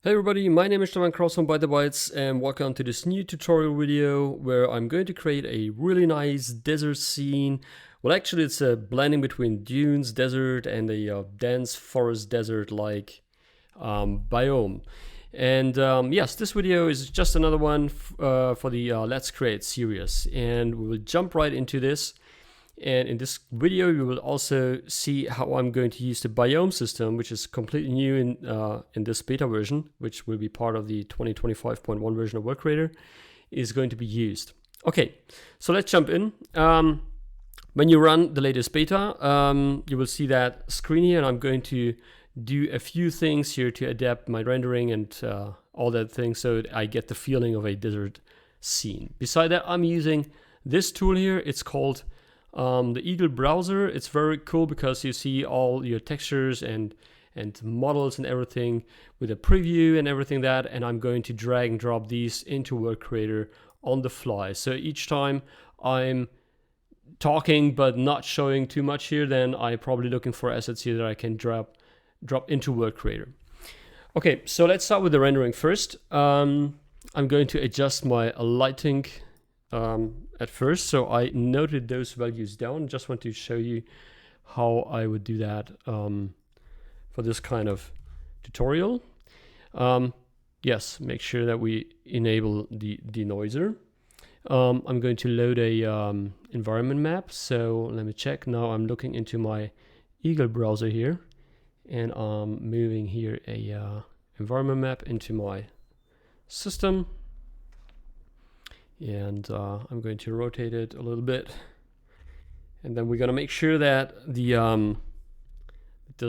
Hey everybody, my name is Stefan Kraus from Bytes and welcome to this new tutorial video where I'm going to create a really nice desert scene. Well, actually it's a blending between dunes, desert, and a dense forest desert like biome. And yes, this video is just another one for the Let's Create series, and we will jump right into this. And in this video, you will also see how I'm going to use the biome system, which is completely new in this beta version, which will be part of the 2025.1 version of World Creator, is going to be used. Okay, so let's jump in. When you run the latest beta, you will see that screen here, and I'm going to do a few things here to adapt my rendering and all that thing so that I get the feeling of a desert scene. Beside that, I'm using this tool here. It's called the Eagle browser. It's very cool because you see all your textures and models and everything with a preview and everything that, and I'm going to drag and drop these into World Creator on the fly. So each time I'm talking but not showing too much here, then I'm probably looking for assets here that I can drop into World Creator. Okay, so let's start with the rendering first. I'm going to adjust my lighting at first, so I noted those values down. Just want to show you how I would do that for this kind of tutorial. Yes, make sure that we enable the denoiser. I'm going to load a environment map, so let me check. Now I'm looking into my Eagle browser here, and I'm moving here a environment map into my system. And I'm going to rotate it a little bit, and then we're going to make sure that the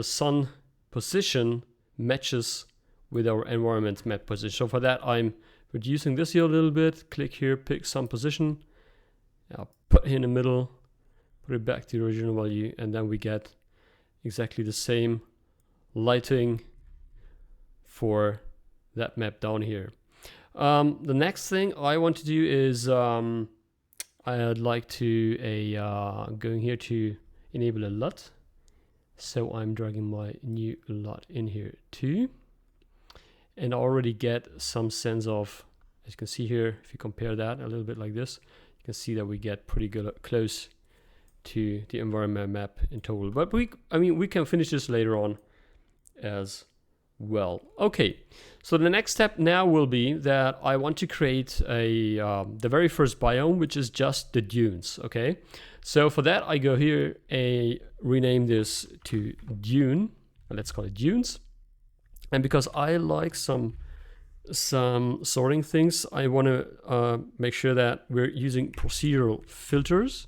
sun position matches with our environment map position. So for that, I'm reducing this here a little bit. Click here, pick sun position, put it in the middle, put it back to the original value, and then we get exactly the same lighting for that map down here. The next thing I want to do is I'd like to going here to enable a LUT. So I'm dragging my new LUT in here too, and I already get some sense of, as you can see here, if you compare that a little bit like this, you can see that we get pretty good close to the environment map in total. But we can finish this later on as well. Okay, so the next step now will be that I want to create the very first biome, which is just the dunes. Okay, so for that I go here and rename this to dune. Let's call it dunes. And because I like some sorting things, I want to make sure that we're using procedural filters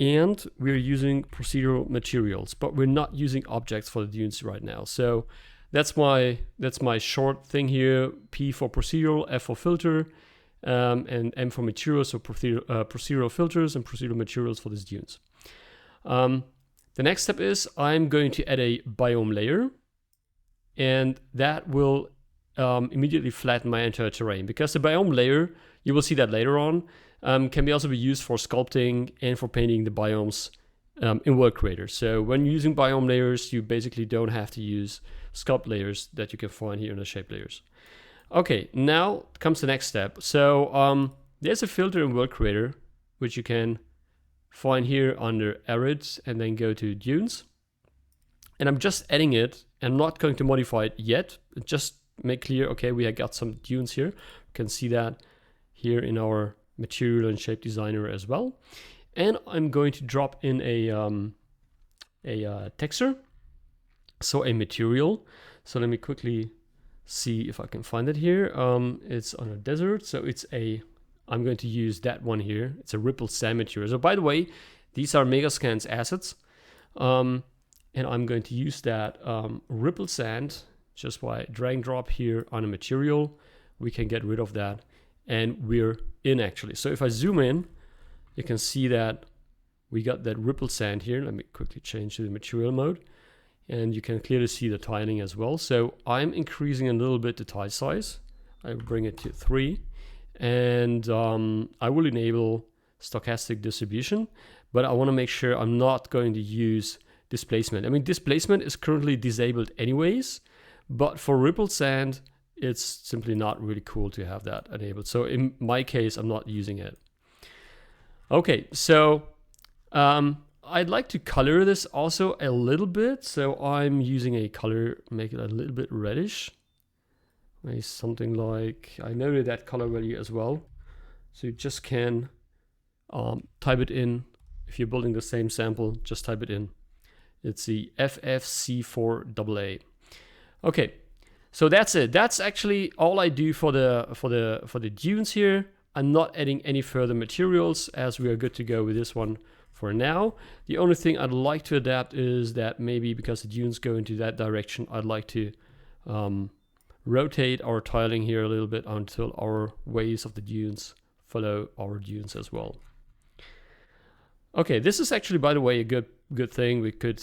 and we're using procedural materials, but we're not using objects for the dunes right now. So that's my short thing here. P for procedural, F for filter, and M for materials. So procedural filters and procedural materials for these dunes. The next step is I'm going to add a biome layer, and that will immediately flatten my entire terrain, because the biome layer, you will see that later on, can also be used for sculpting and for painting the biomes in World Creator. So when using biome layers, you basically don't have to use sculpt layers that you can find here in the shape layers. Okay, now comes the next step. So there's a filter in World Creator which you can find here under arid, and then go to dunes. And I'm just adding it. I'm not going to modify it yet. Just make clear, okay, we have got some dunes here. You can see that here in our material and shape designer as well. And I'm going to drop in a texture, so a material. So let me quickly see if I can find it here. It's on a desert, so I'm going to use that one here. It's a ripple sand material. So by the way, these are Megascans assets, and I'm going to use that ripple sand just by drag and drop here on a material. We can get rid of that, and we're in actually. So if I zoom in, you can see that we got that ripple sand here. Let me quickly change to the material mode, and you can clearly see the tiling as well. So I'm increasing a little bit the tile size. I bring it to 3, and I will enable stochastic distribution, but I want to make sure I'm not going to use displacement. I mean, displacement is currently disabled anyways, but for ripple sand, it's simply not really cool to have that enabled. So in my case, I'm not using it. Okay, so I'd like to color this also a little bit. So I'm using a color, make it a little bit reddish. Maybe something like, I know that color value as well. So you just can type it in. If you're building the same sample, just type it in. It's the FFC4AA. Okay, so that's it. That's actually all I do for the dunes here. I'm not adding any further materials, as we are good to go with this one for now. The only thing I'd like to adapt is that maybe because the dunes go into that direction, I'd like to rotate our tiling here a little bit until our waves of the dunes follow our dunes as well. Okay, this is actually, by the way, a good thing. We could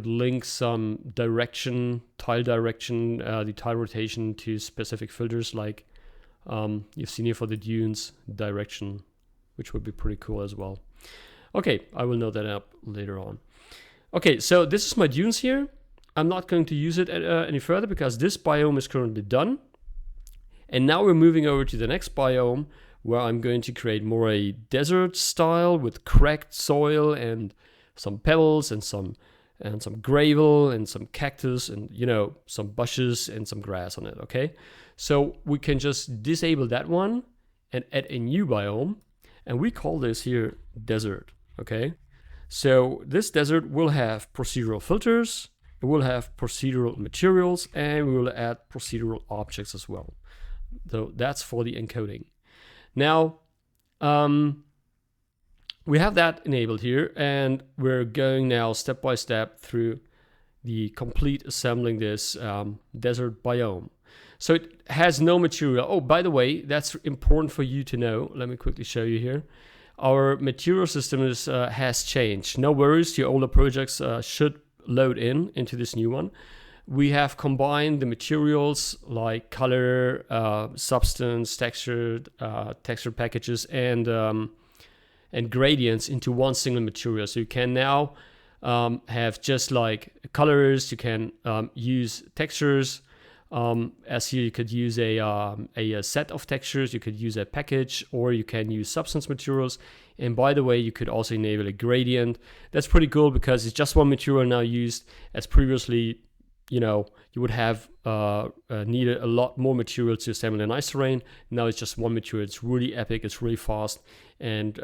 link some direction, tile direction, the tile rotation to specific filters, like you've seen here for the dunes direction, which would be pretty cool as well. Okay, I will note that up later on. Okay, so this is my dunes here. I'm not going to use it any further because this biome is currently done. And now we're moving over to the next biome, where I'm going to create more a desert style with cracked soil and some pebbles and some gravel and some cactus and, you know, some bushes and some grass on it. Okay, so we can just disable that one and add a new biome, and we call this here desert. Okay, so this desert will have procedural filters, it will have procedural materials, and we will add procedural objects as well. So that's for the encoding. Now, we have that enabled here, and we're going now step by step through the complete assembling this desert biome. So it has no material. Oh, by the way, that's important for you to know. Let me quickly show you here. Our material system has changed. No worries, your older projects should load into this new one. We have combined the materials like color, substance, texture packages, and gradients into one single material. So you can now have just like colors. You can use textures. As here, you could use a set of textures. You could use a package, or you can use substance materials. And by the way, you could also enable a gradient. That's pretty cool because it's just one material now used, as previously, you know, you would have needed a lot more material to assemble a nice terrain. Now it's just one material. It's really epic. It's really fast, and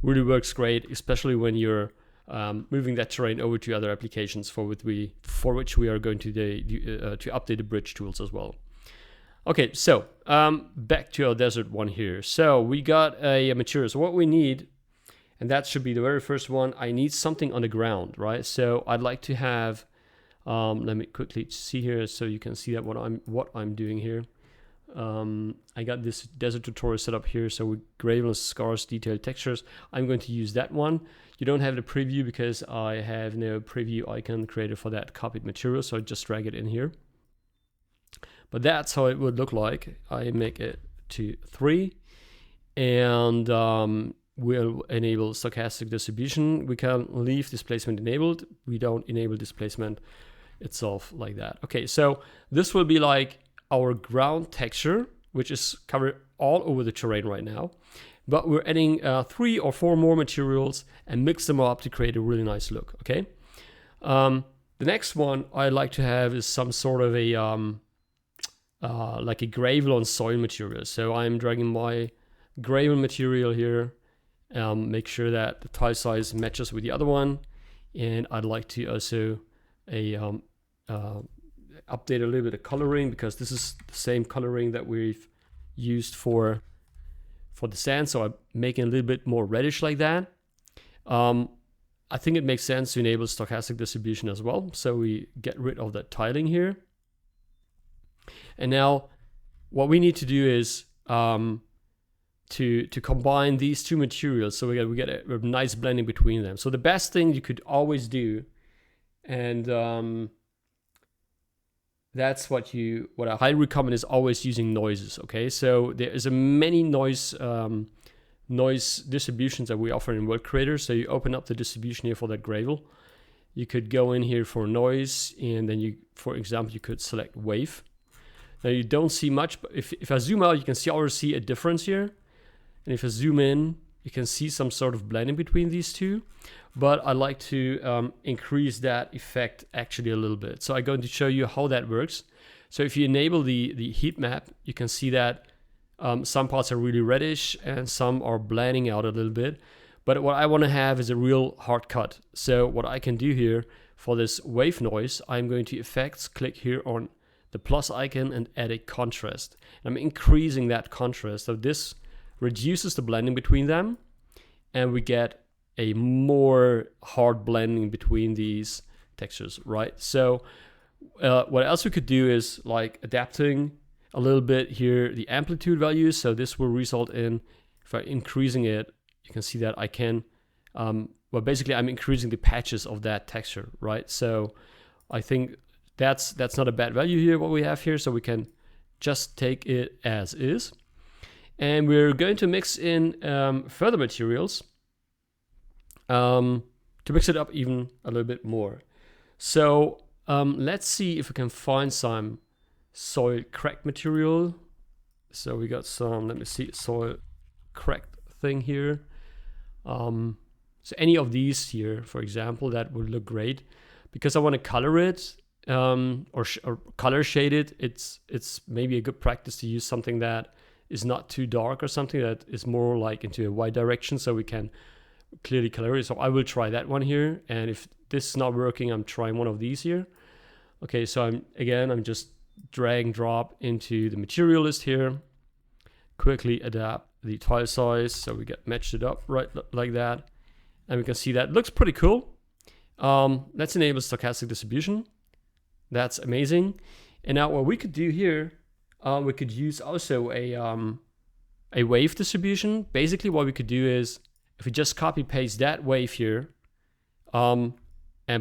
really works great, especially when you're moving that terrain over to other applications for which we are going to update the bridge tools as well. Okay, so back to our desert one here. So we got a material. So what we need, and that should be the very first one, I need something on the ground, right? So I'd like to have, let me quickly see here so you can see that what I'm doing here. I got this desert tutorial set up here, so with gravel and scarce detailed textures. I'm going to use that one. You don't have the preview because I have no preview icon created for that copied material, so I just drag it in here. But that's how it would look like. I make it to 3, and we'll enable stochastic distribution. We can leave displacement enabled. We don't enable displacement itself like that. Okay, so this will be like our ground texture, which is covered all over the terrain right now. But we're adding 3 or 4 more materials and mix them up to create a really nice look, okay? The next one I'd like to have is some sort of a, like a gravel on soil material. So I'm dragging my gravel material here, make sure that the tile size matches with the other one. And I'd like to also update a little bit of coloring, because this is the same coloring that we've used for the sand, so I'm making a little bit more reddish like that. I think it makes sense to enable stochastic distribution as well, so we get rid of that tiling here. And now what we need to do is to combine these two materials, so we get a nice blending between them. So the best thing you could always do, and that's what I highly recommend, is always using noises. Okay, so there is a many noise distributions that we offer in World Creator. So you open up the distribution here for that gravel. You could go in here for noise, and then for example, you could select wave. Now you don't see much, but if I zoom out, you can already see a difference here. And if I zoom in, you can see some sort of blending between these two. But I like to increase that effect actually a little bit. So I'm going to show you how that works. So if you enable the heat map, you can see that some parts are really reddish and some are blending out a little bit. But what I want to have is a real hard cut. So what I can do here for this wave noise, I'm going to effects, click here on the plus icon and add a contrast. I'm increasing that contrast. So this reduces the blending between them and we get a more hard blending between these textures, right? So what else we could do is like adapting a little bit here the amplitude values. So this will result in, if I'm increasing it, you can see that I can, well, basically I'm increasing the patches of that texture, right? So I think that's not a bad value here, what we have here. So we can just take it as is. And we're going to mix in further materials to mix it up even a little bit more. So let's see if we can find some soil cracked material. So we got some, let me see, soil cracked thing here. So any of these here, for example, that would look great. Because I want to color it or color shade it, it's maybe a good practice to use something that is not too dark or something that is more like into a white direction so we can clearly color it. So I will try that one here. And if this is not working, I'm trying one of these here. Okay, so I'm just drag and drop into the material list here. Quickly adapt the tile size so we get matched it up right like that. And we can see that looks pretty cool. Let's enable stochastic distribution. That's amazing. And now what we could do here, we could use also a wave distribution. Basically what we could do is if we just copy paste that wave here and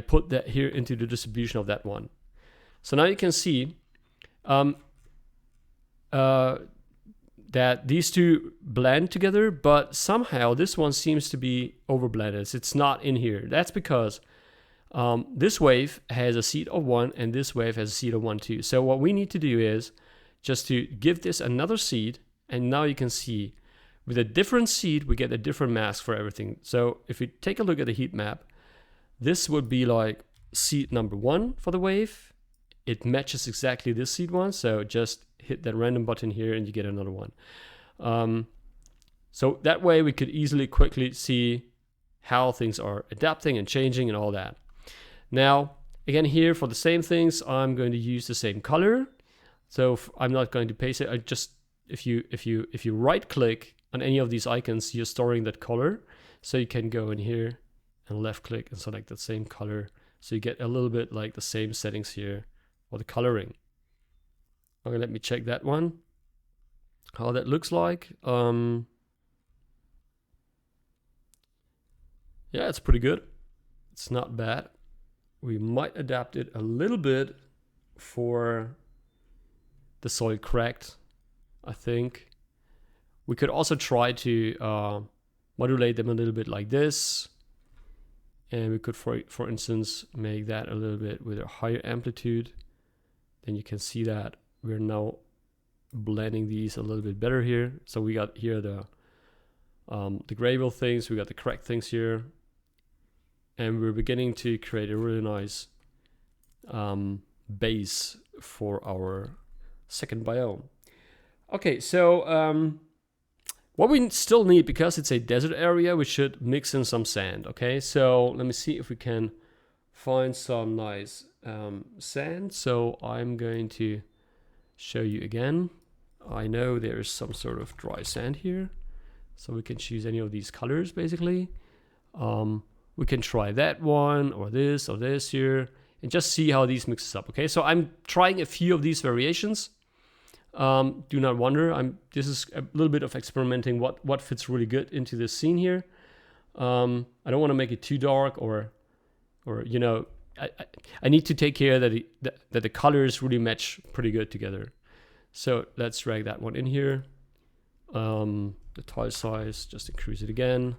put that here into the distribution of that one. So now you can see that these two blend together, but somehow this one seems to be overblended. It's not in here. That's because this wave has a seed of 1 and this wave has a seed of 1 too. So what we need to do is just to give this another seed, and now you can see with a different seed we get a different mask for everything. So if we take a look at the heat map, this would be like seed number 1 for the wave. It matches exactly this seed one, so just hit that random button here and you get another one. So that way we could easily quickly see how things are adapting and changing and all that. Now again here for the same things I'm going to use the same color. So I'm not going to paste it. I just if you right click on any of these icons, you're storing that color. So you can go in here and left click and select that same color. So you get a little bit like the same settings here for the coloring. Okay, let me check that one, how that looks like. Yeah, it's pretty good. It's not bad. We might adapt it a little bit for the soil cracked, I think. We could also try to modulate them a little bit like this. And we could, for instance, make that a little bit with a higher amplitude. Then you can see that we're now blending these a little bit better here. So we got here the gravel things, we got the cracked things here. And we're beginning to create a really nice base for our second biome. Okay, so what we still need, because it's a desert area, we should mix in some sand. Okay, so let me see if we can find some nice sand. So I'm going to show you again. I know there's some sort of dry sand here, so we can choose any of these colors basically. We can try that one or this here and just see how these mixes up. Okay, so I'm trying a few of these variations. Do not wonder, this is a little bit of experimenting what fits really good into this scene here. I don't want to make it too dark or you know, I need to take care that the colors really match pretty good together. So let's drag that one in here. The tile size, just increase it again.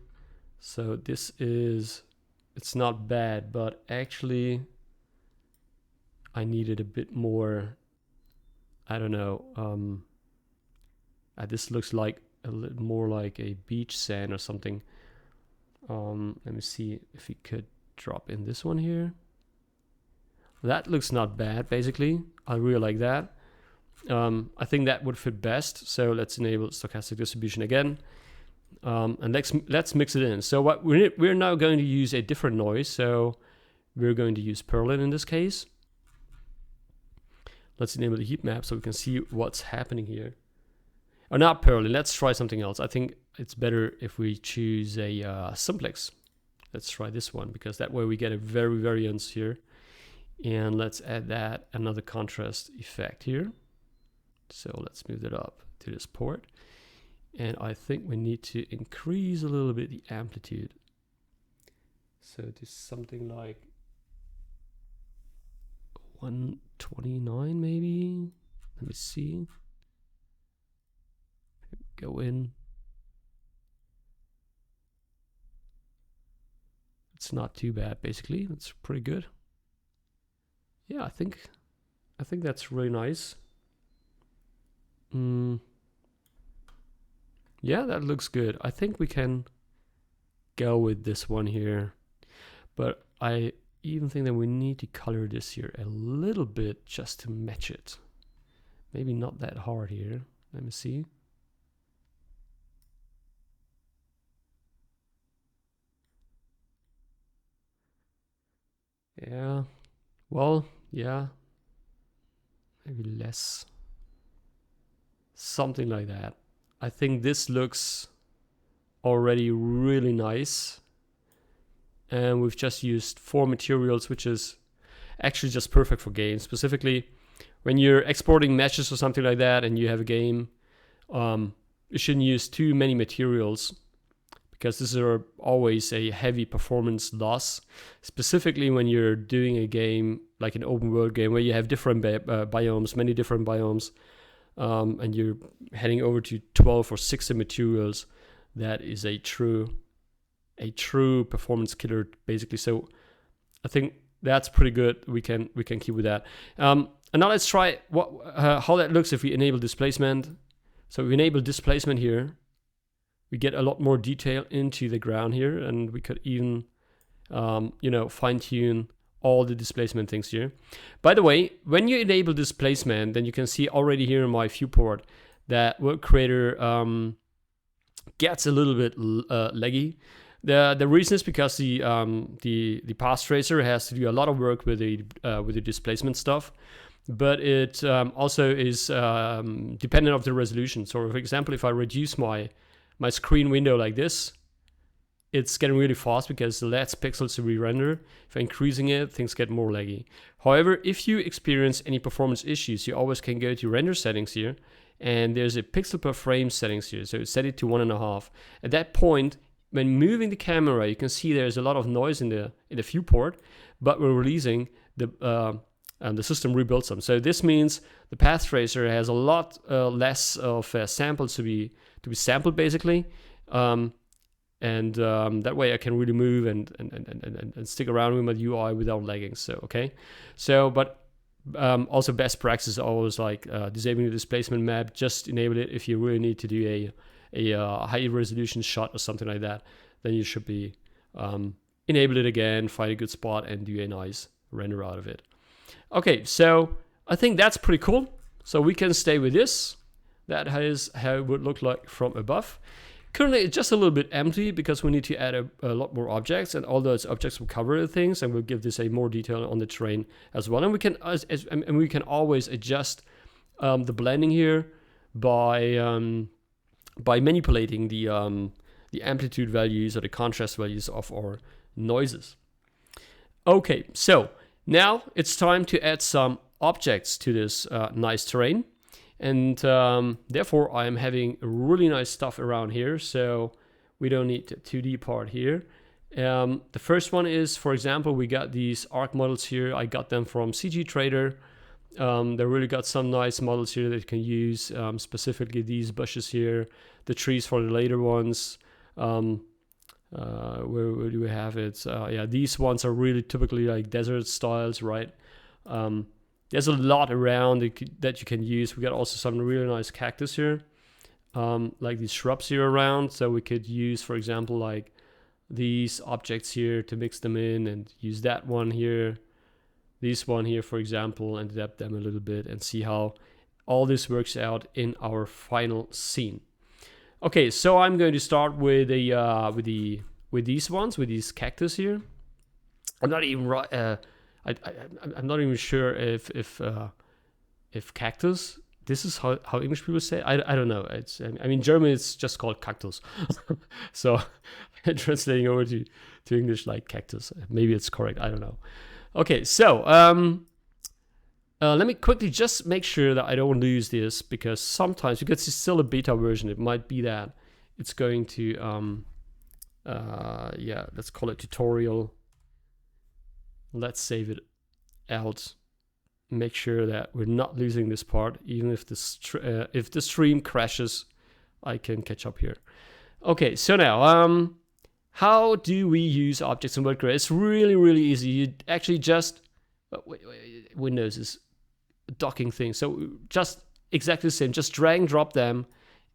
So this is, it's not bad, but actually I needed a bit more. I don't know. This looks like a little more like a beach sand or something. Let me see if we could drop in this one here. That looks not bad, basically. I really like that. I think that would fit best. So let's enable stochastic distribution again. And let's mix it in. So what we're now going to use a different noise. So we're going to use Perlin in this case. Let's enable the heat map so we can see what's happening here. Or not Perlin, let's try something else. I think it's better if we choose a simplex. Let's try this one, because that way we get a variance here. And let's add that another contrast effect here. So let's move that up to this port. And I think we need to increase a little bit the amplitude. So to something like 129 maybe. Let me see. Go in. It's not too bad, basically. It's pretty good. Yeah, I think that's really nice. Yeah, that looks good. I think we can go with this one here. But I even think that we need to color this here a little bit just to match it. Maybe not that hard here. Let me see. Yeah, well, yeah, maybe less. Something like that. I think this looks already really nice. And we've just used 4 materials, which is actually just perfect for games. Specifically, when you're exporting meshes or something like that and you have a game, you shouldn't use too many materials, because this is always a heavy performance loss, specifically when you're doing a game like an open world game where you have different biomes, many different biomes, and you're heading over to 12 or 16 materials. That is a true performance killer, basically. So I think that's pretty good. We can keep with that. And now let's try how that looks if we enable displacement. So we enable displacement here. We get a lot more detail into the ground here, and we could even, fine tune all the displacement things here. By the way, when you enable displacement, then you can see already here in my viewport that World Creator gets a little bit laggy. The reason is because the path tracer has to do a lot of work with the displacement stuff, but it also is dependent of the resolution. So, for example, if I reduce my screen window like this, it's getting really fast because the less pixels to re-render. If I'm increasing it, things get more laggy. However, if you experience any performance issues, you always can go to render settings here, and there's a pixel per frame settings here. So set it to 1.5. At that point, when moving the camera, you can see there's a lot of noise in the viewport, but when releasing, the system rebuilds them. So this means the path tracer has a lot less of samples to be sampled, basically, and that way I can really move and stick around with my UI without lagging. So but also best practice is always like disabling the displacement map. Just enable it if you really need to do a high resolution shot or something like that. Then you should be enable it again, find a good spot, and do a nice render out of it. Okay, so I think that's pretty cool. So we can stay with this. That is how it would look like from above. Currently, it's just a little bit empty because we need to add a lot more objects, and all those objects will cover the things, and we'll give this a more detail on the terrain as well. And we can always adjust the blending here by manipulating the amplitude values or the contrast values of our noises. Okay, so now it's time to add some objects to this nice terrain. And therefore, I'm having really nice stuff around here. So we don't need the 2D part here. The first one is, for example, we got these arc models here. I got them from CG Trader. They really got some nice models here that you can use, specifically these bushes here, the trees for the later ones. Where do we have it? Yeah, these ones are really typically like desert styles, right? there's a lot around that you can use. We got also some really nice cactus here, like these shrubs here around. So we could use, for example, like these objects here to mix them in, and use that one here, this one here, for example, and adapt them a little bit and see how all this works out in our final scene. Okay, so I'm going to start with these ones, with these cactus here. I'm not even I'm not even sure if cactus. This is how English people say. I don't know. I mean, German it's just called cactus. So translating over to English like cactus. Maybe it's correct. I don't know. Okay, so let me quickly just make sure that I don't lose this, because sometimes, because it's still a beta version, it might be that it's going to yeah, let's call it tutorial. Let's save it out. Make sure that we're not losing this part, even if the stream crashes, I can catch up here. Okay, so now how do we use objects in WordCreator? It's really easy. You actually just Windows is a docking thing, so just exactly the same. Just drag and drop them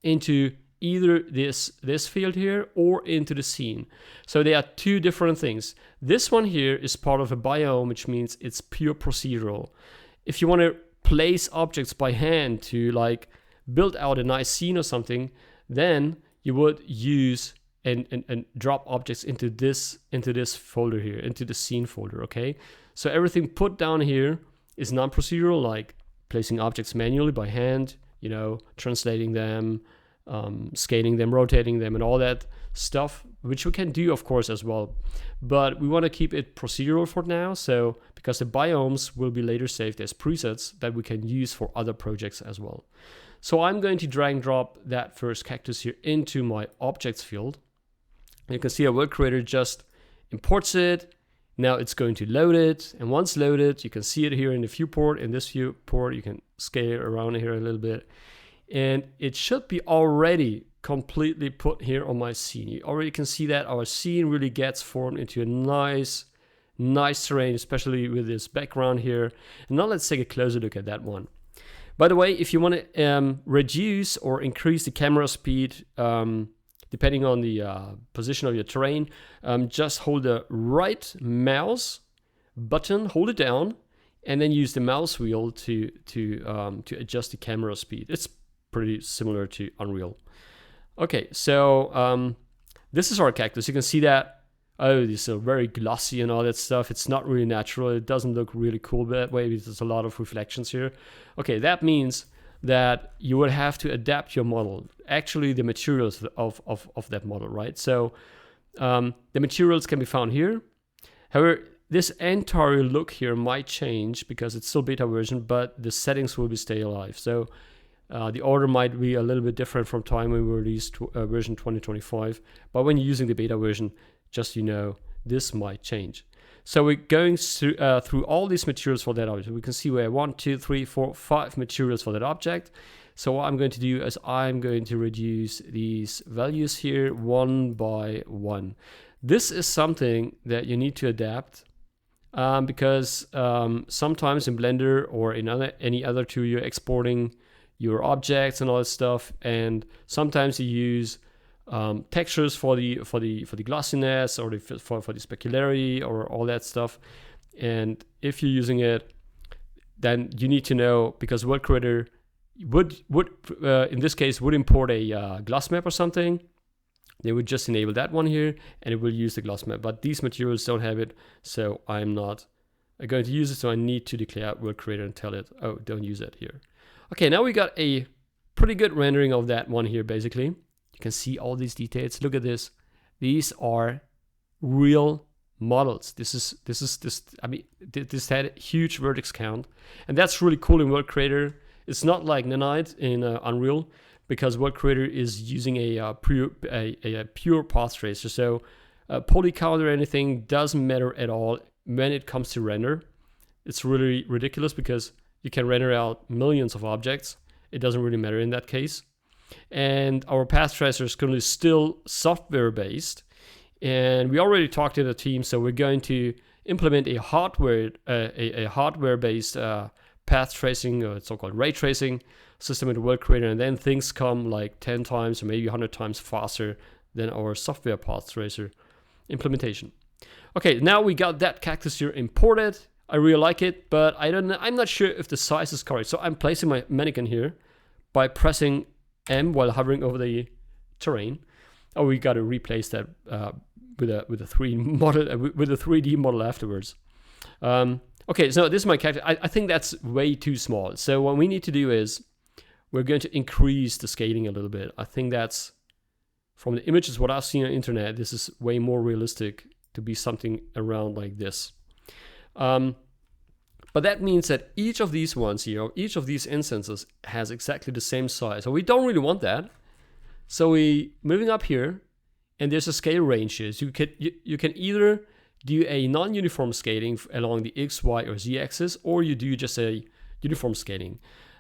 into either this field here or into the scene. So they are two different things. This one here is part of a biome, which means it's pure procedural. If you want to place objects by hand to like build out a nice scene or something, then you would use and drop objects into this folder here, into the scene folder. Okay, so everything put down here is non-procedural, like placing objects manually by hand, you know, translating them, scaling them, rotating them, and all that stuff, which we can do, of course, as well. But we want to keep it procedural for now, so because the biomes will be later saved as presets that we can use for other projects as well. So I'm going to drag and drop that first cactus here into my objects field. You can see our world creator just imports it. Now it's going to load it, and once loaded, you can see it here in the viewport. In this viewport, you can scale it around here a little bit, and it should be already completely put here on my scene. You already can see that our scene really gets formed into a nice terrain, especially with this background here. And now let's take a closer look at that one. By the way, if you want to reduce or increase the camera speed, depending on the position of your terrain, just hold the right mouse button, hold it down, and then use the mouse wheel to adjust the camera speed. It's pretty similar to Unreal. Okay, so this is our cactus. You can see that, oh, these are very glossy and all that stuff. It's not really natural. It doesn't look really cool that way because there's a lot of reflections here. Okay, that means that you would have to adapt your model, actually the materials of that model, right? So the materials can be found here. However, this entire look here might change because it's still beta version, but the settings will stay alive. So the order might be a little bit different from time when we released version 2025, but when you're using the beta version, just so you know, this might change. So we're going through all these materials for that object. We can see we have 1, 2, 3, 4, 5 materials for that object. So what I'm going to do is I'm going to reduce these values here one by one. This is something that you need to adapt because sometimes in Blender or in any other tool you're exporting your objects and all that stuff, and sometimes you use textures for the glossiness or for the specularity or all that stuff. And if you're using it, then you need to know, because World Creator would in this case would import a gloss map or something. They would just enable that one here and it will use the gloss map, but these materials don't have it, so I'm not going to use it. So I need to declare World Creator and tell it, oh, don't use it here. Okay, now we got a pretty good rendering of that one here. Basically, you can see all these details. Look at this. These are real models. This I mean, this had a huge vertex count, and that's really cool in World Creator. It's not like Nanite in Unreal, because World Creator is using a pure path tracer. So poly count or anything doesn't matter at all when it comes to render. It's really ridiculous because you can render out millions of objects. It doesn't really matter in that case. And our path tracer is currently still software based. And we already talked to the team, so we're going to implement a hardware based path tracing, or so-called ray tracing system in the world creator, and then things come like 10 times or maybe 100 times faster than our software path tracer implementation. Okay, now we got that cactus here imported. I really like it, but I'm not sure if the size is correct. So I'm placing my mannequin here by pressing M while hovering over the terrain. Oh, we got to replace that with a 3D model afterwards. Okay, so this is my cactus. I think that's way too small. So what we need to do is we're going to increase the scaling a little bit. I think that's, from the images what I've seen on the internet, this is way more realistic to be something around like this. But that means that each of these ones here, each of these instances has exactly the same size. So we don't really want that. So we moving up here, and there's a scale range here. So you can either do a non-uniform scaling along the X, Y, or Z axis, or you do just a uniform scaling.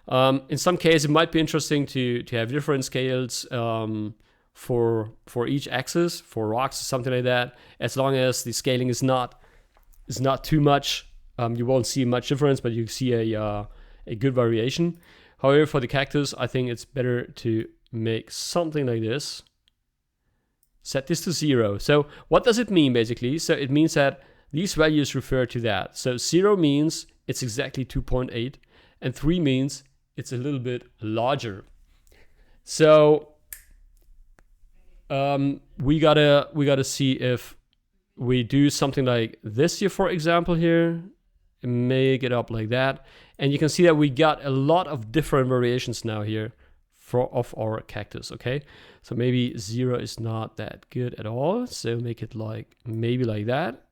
In some cases, it might be interesting to have different scales for each axis, for rocks or something like that. As long as the scaling is not too much, you won't see much difference, but you see a good variation. However, for the cactus, I think it's better to make something like this. Set this to 0. So what does it mean basically? So it means that these values refer to that. So 0 means it's exactly 2.8, and 3 means it's a little bit larger. So we gotta see if we do something like this here, for example, here, and make it up like that, and you can see that we got a lot of different variations now here of our cactus. Okay, so maybe 0 is not that good at all, so make it like maybe like that,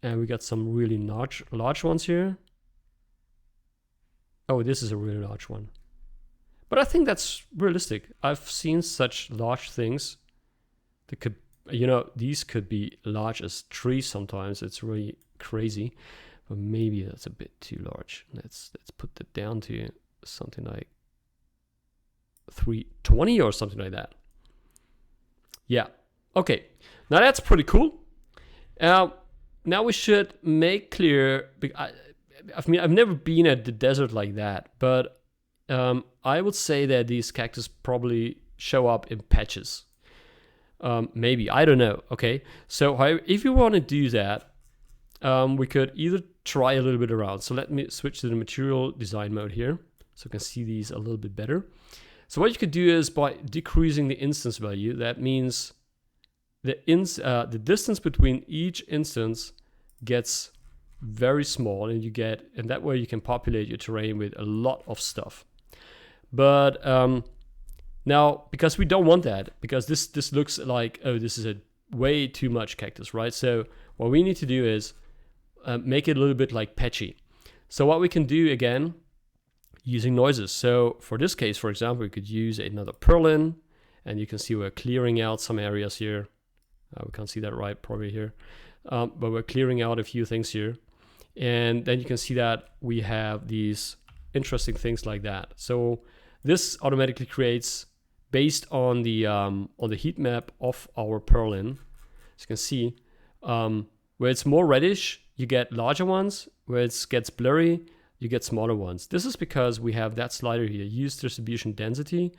and we got some really large ones here. Oh, this is a really large one, but I think that's realistic. I've seen such large things that could, these could be large as trees sometimes. It's really crazy, but maybe that's a bit too large. Let's put that down to something like 320 or something like that. Yeah. Okay. Now that's pretty cool. Now we should make clear. I mean, I've never been at the desert like that, but I would say that these cactus probably show up in patches. Maybe, I don't know. Okay. So if you want to do that, we could either try a little bit around. So let me switch to the material design mode here, so you can see these a little bit better. So what you could do is by decreasing the instance value, that means the distance between each instance gets very small, and that way you can populate your terrain with a lot of stuff. But now, because we don't want that, because this looks like, oh, this is a way too much cactus, right? So what we need to do is make it a little bit like patchy. So what we can do again, using noises. So for this case, for example, we could use another purlin, and you can see we're clearing out some areas here. We can't see that right probably here, but we're clearing out a few things here. And then you can see that we have these interesting things like that. So this automatically creates, based on the heat map of our purlin, as you can see, where it's more reddish, you get larger ones. Where it gets blurry, you get smaller ones. This is because we have that slider here, use distribution density,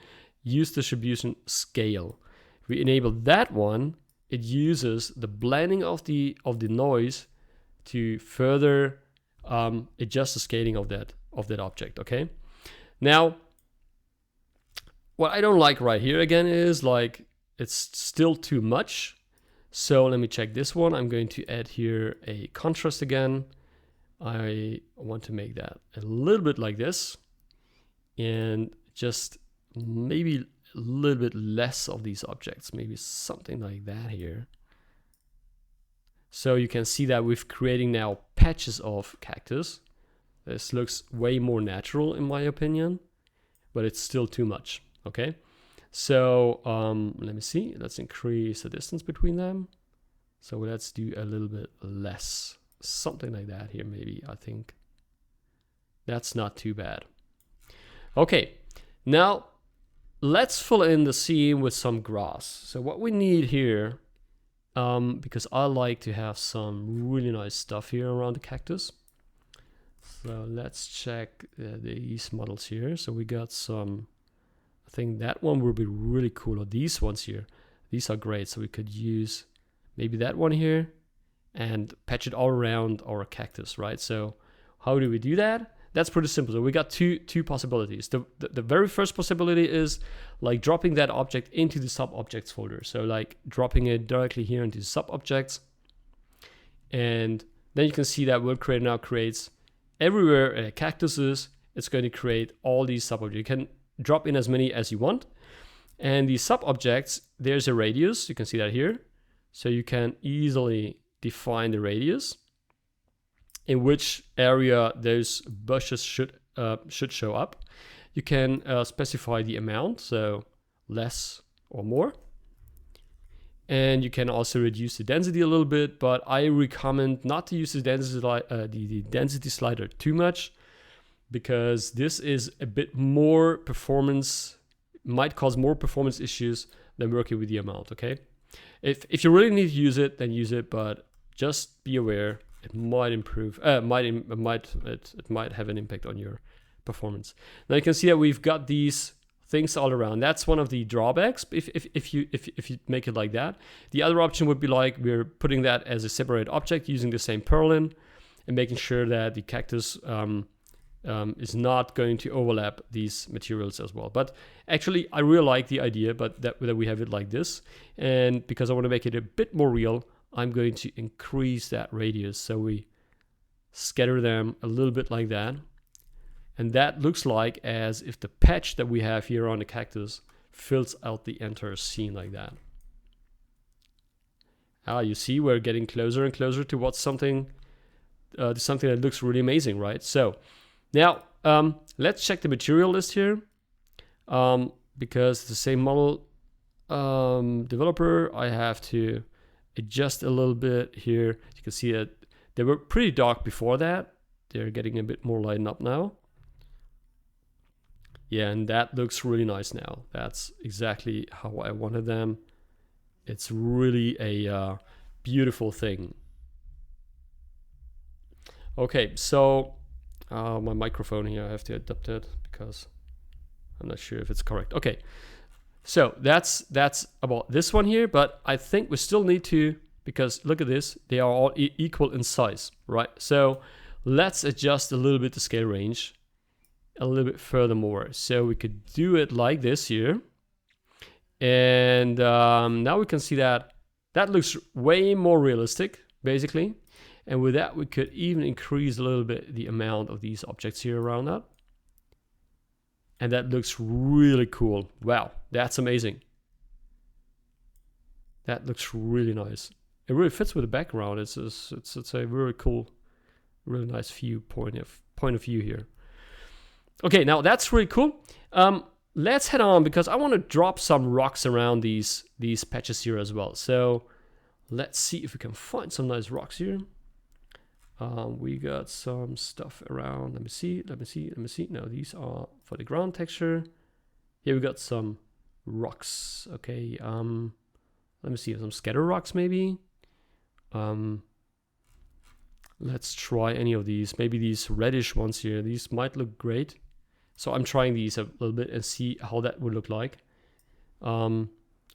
use distribution scale. If we enable that one, it uses the blending of the noise to further adjust the scaling of that object. Okay. Now, what I don't like right here again is like it's still too much. So let me check this one. I'm going to add here a contrast again. I want to make that a little bit like this, and just maybe a little bit less of these objects, maybe something like that here. So you can see that we're creating now patches of cactus. This looks way more natural in my opinion, but it's still too much. Okay, so let me see. Let's increase the distance between them. So let's do a little bit less. Something like that here, maybe. I think that's not too bad. Okay, now let's fill in the scene with some grass. So what we need here, because I like to have some really nice stuff here around the cactus. So let's check these models here. So we got some, I think that one will be really cool, or these ones here. These are great. So we could use maybe that one here and patch it all around our cactus, right? So how do we do that? That's pretty simple. So we got two possibilities. The very first possibility is like dropping that object into the sub objects folder. So like dropping it directly here into sub objects. And then you can see that World Creator now creates everywhere a cactus is. It's going to create all these sub objects. You can drop in as many as you want. And these sub objects, there's a radius. You can see that here. So you can easily define the radius in which area those bushes should show up. You can specify the amount, so less or more. And you can also reduce the density a little bit, but I recommend not to use the density slider too much, because this is a bit more performance, might cause more performance issues than working with the amount, okay? If you really need to use it, then use it, but just be aware it might improve, it might have an impact on your performance. Now you can see that we've got these things all around. That's one of the drawbacks if you make it like that. The other option would be like we're putting that as a separate object using the same purlin and making sure that the cactus is not going to overlap these materials as well. But actually, I really like the idea, but that we have it like this. And because I want to make it a bit more real, I'm going to increase that radius. So we scatter them a little bit like that. And that looks like as if the patch that we have here on the cactus fills out the entire scene like that. You see we're getting closer and closer towards something that looks really amazing, right? So now let's check the material list here, because it's the same model developer. I have to adjust a little bit here. You can see that they were pretty dark before that. They're getting a bit more lightened up now. Yeah, and that looks really nice now. That's exactly how I wanted them. It's really a beautiful thing. Okay, so my microphone here, I have to adapt it because I'm not sure if it's correct. Okay, so that's about this one here, but I think we still need to, because look at this, they are all equal in size, right? So let's adjust a little bit the scale range a little bit furthermore. So we could do it like this here. And now we can see that looks way more realistic, basically. And with that, we could even increase a little bit the amount of these objects here around that. And that looks really cool. Wow, that's amazing. That looks really nice. It really fits with the background. It's a really cool, really nice point of view here. Okay, now that's really cool. Let's head on, because I want to drop some rocks around these patches here as well. So let's see if we can find some nice rocks here. We got some stuff around. Let me see. No, these are for the ground texture. Here we got some rocks. Okay, let me see, some scatter rocks maybe. Let's try any of these. Maybe these reddish ones here. These might look great. So I'm trying these a little bit and see how that would look like. I'm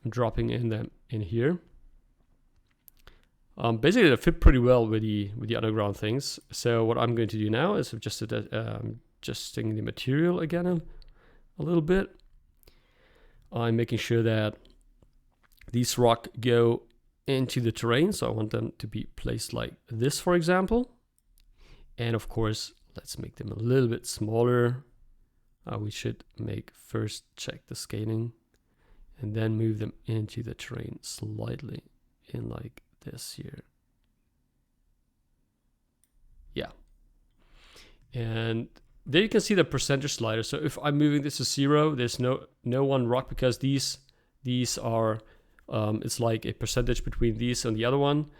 dropping in them in here. Basically, they fit pretty well with the underground things. So what I'm going to do now is adjusting the material again a little bit. I'm making sure that these rocks go into the terrain. So I want them to be placed like this, for example. And of course, let's make them a little bit smaller. We should first check the scaling and then move them into the terrain slightly in like this here. Yeah. And there you can see the percentage slider. So if I'm moving this to 0, there's no one rock, because these are it's like a percentage between these and the other one.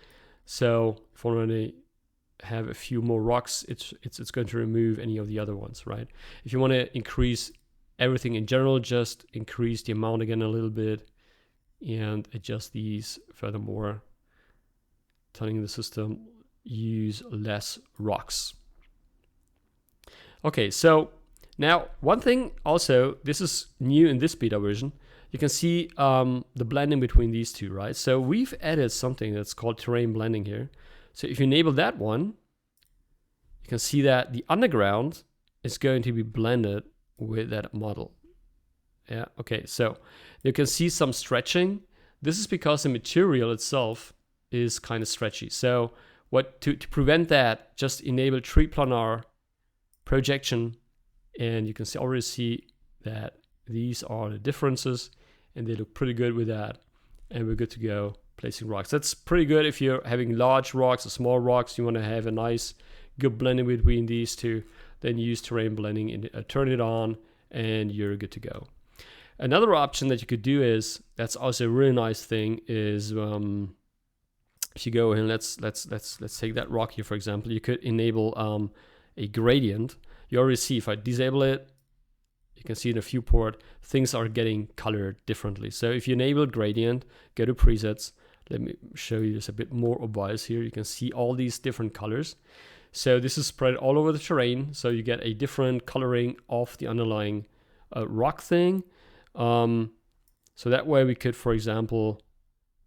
So if I want to have a few more rocks, it's going to remove any of the other ones, right? If you want to increase everything in general, just increase the amount again a little bit and adjust these furthermore, telling the system use less rocks. Okay, so now one thing also, this is new in this beta version. You can see the blending between these two, right? So we've added something that's called terrain blending here. So if you enable that one, you can see that the underground is going to be blended with that model. Yeah, okay, so you can see some stretching. This is because the material itself is kind of stretchy. So to prevent that, just enable triplanar projection, and you can already see that these are the differences, and they look pretty good with that, and we're good to go placing rocks. That's pretty good if you're having large rocks or small rocks. You want to have a nice good blending between these two, then use terrain blending and turn it on, and you're good to go. Another option that you could do is, that's also a really nice thing, is if you go and let's take that rock here, for example, you could enable a gradient. You already see if I disable it, you can see in a viewport, things are getting colored differently. So if you enable gradient, go to presets. Let me show you this a bit more obvious here. You can see all these different colors. So this is spread all over the terrain. So you get a different coloring of the underlying rock thing. So that way we could, for example,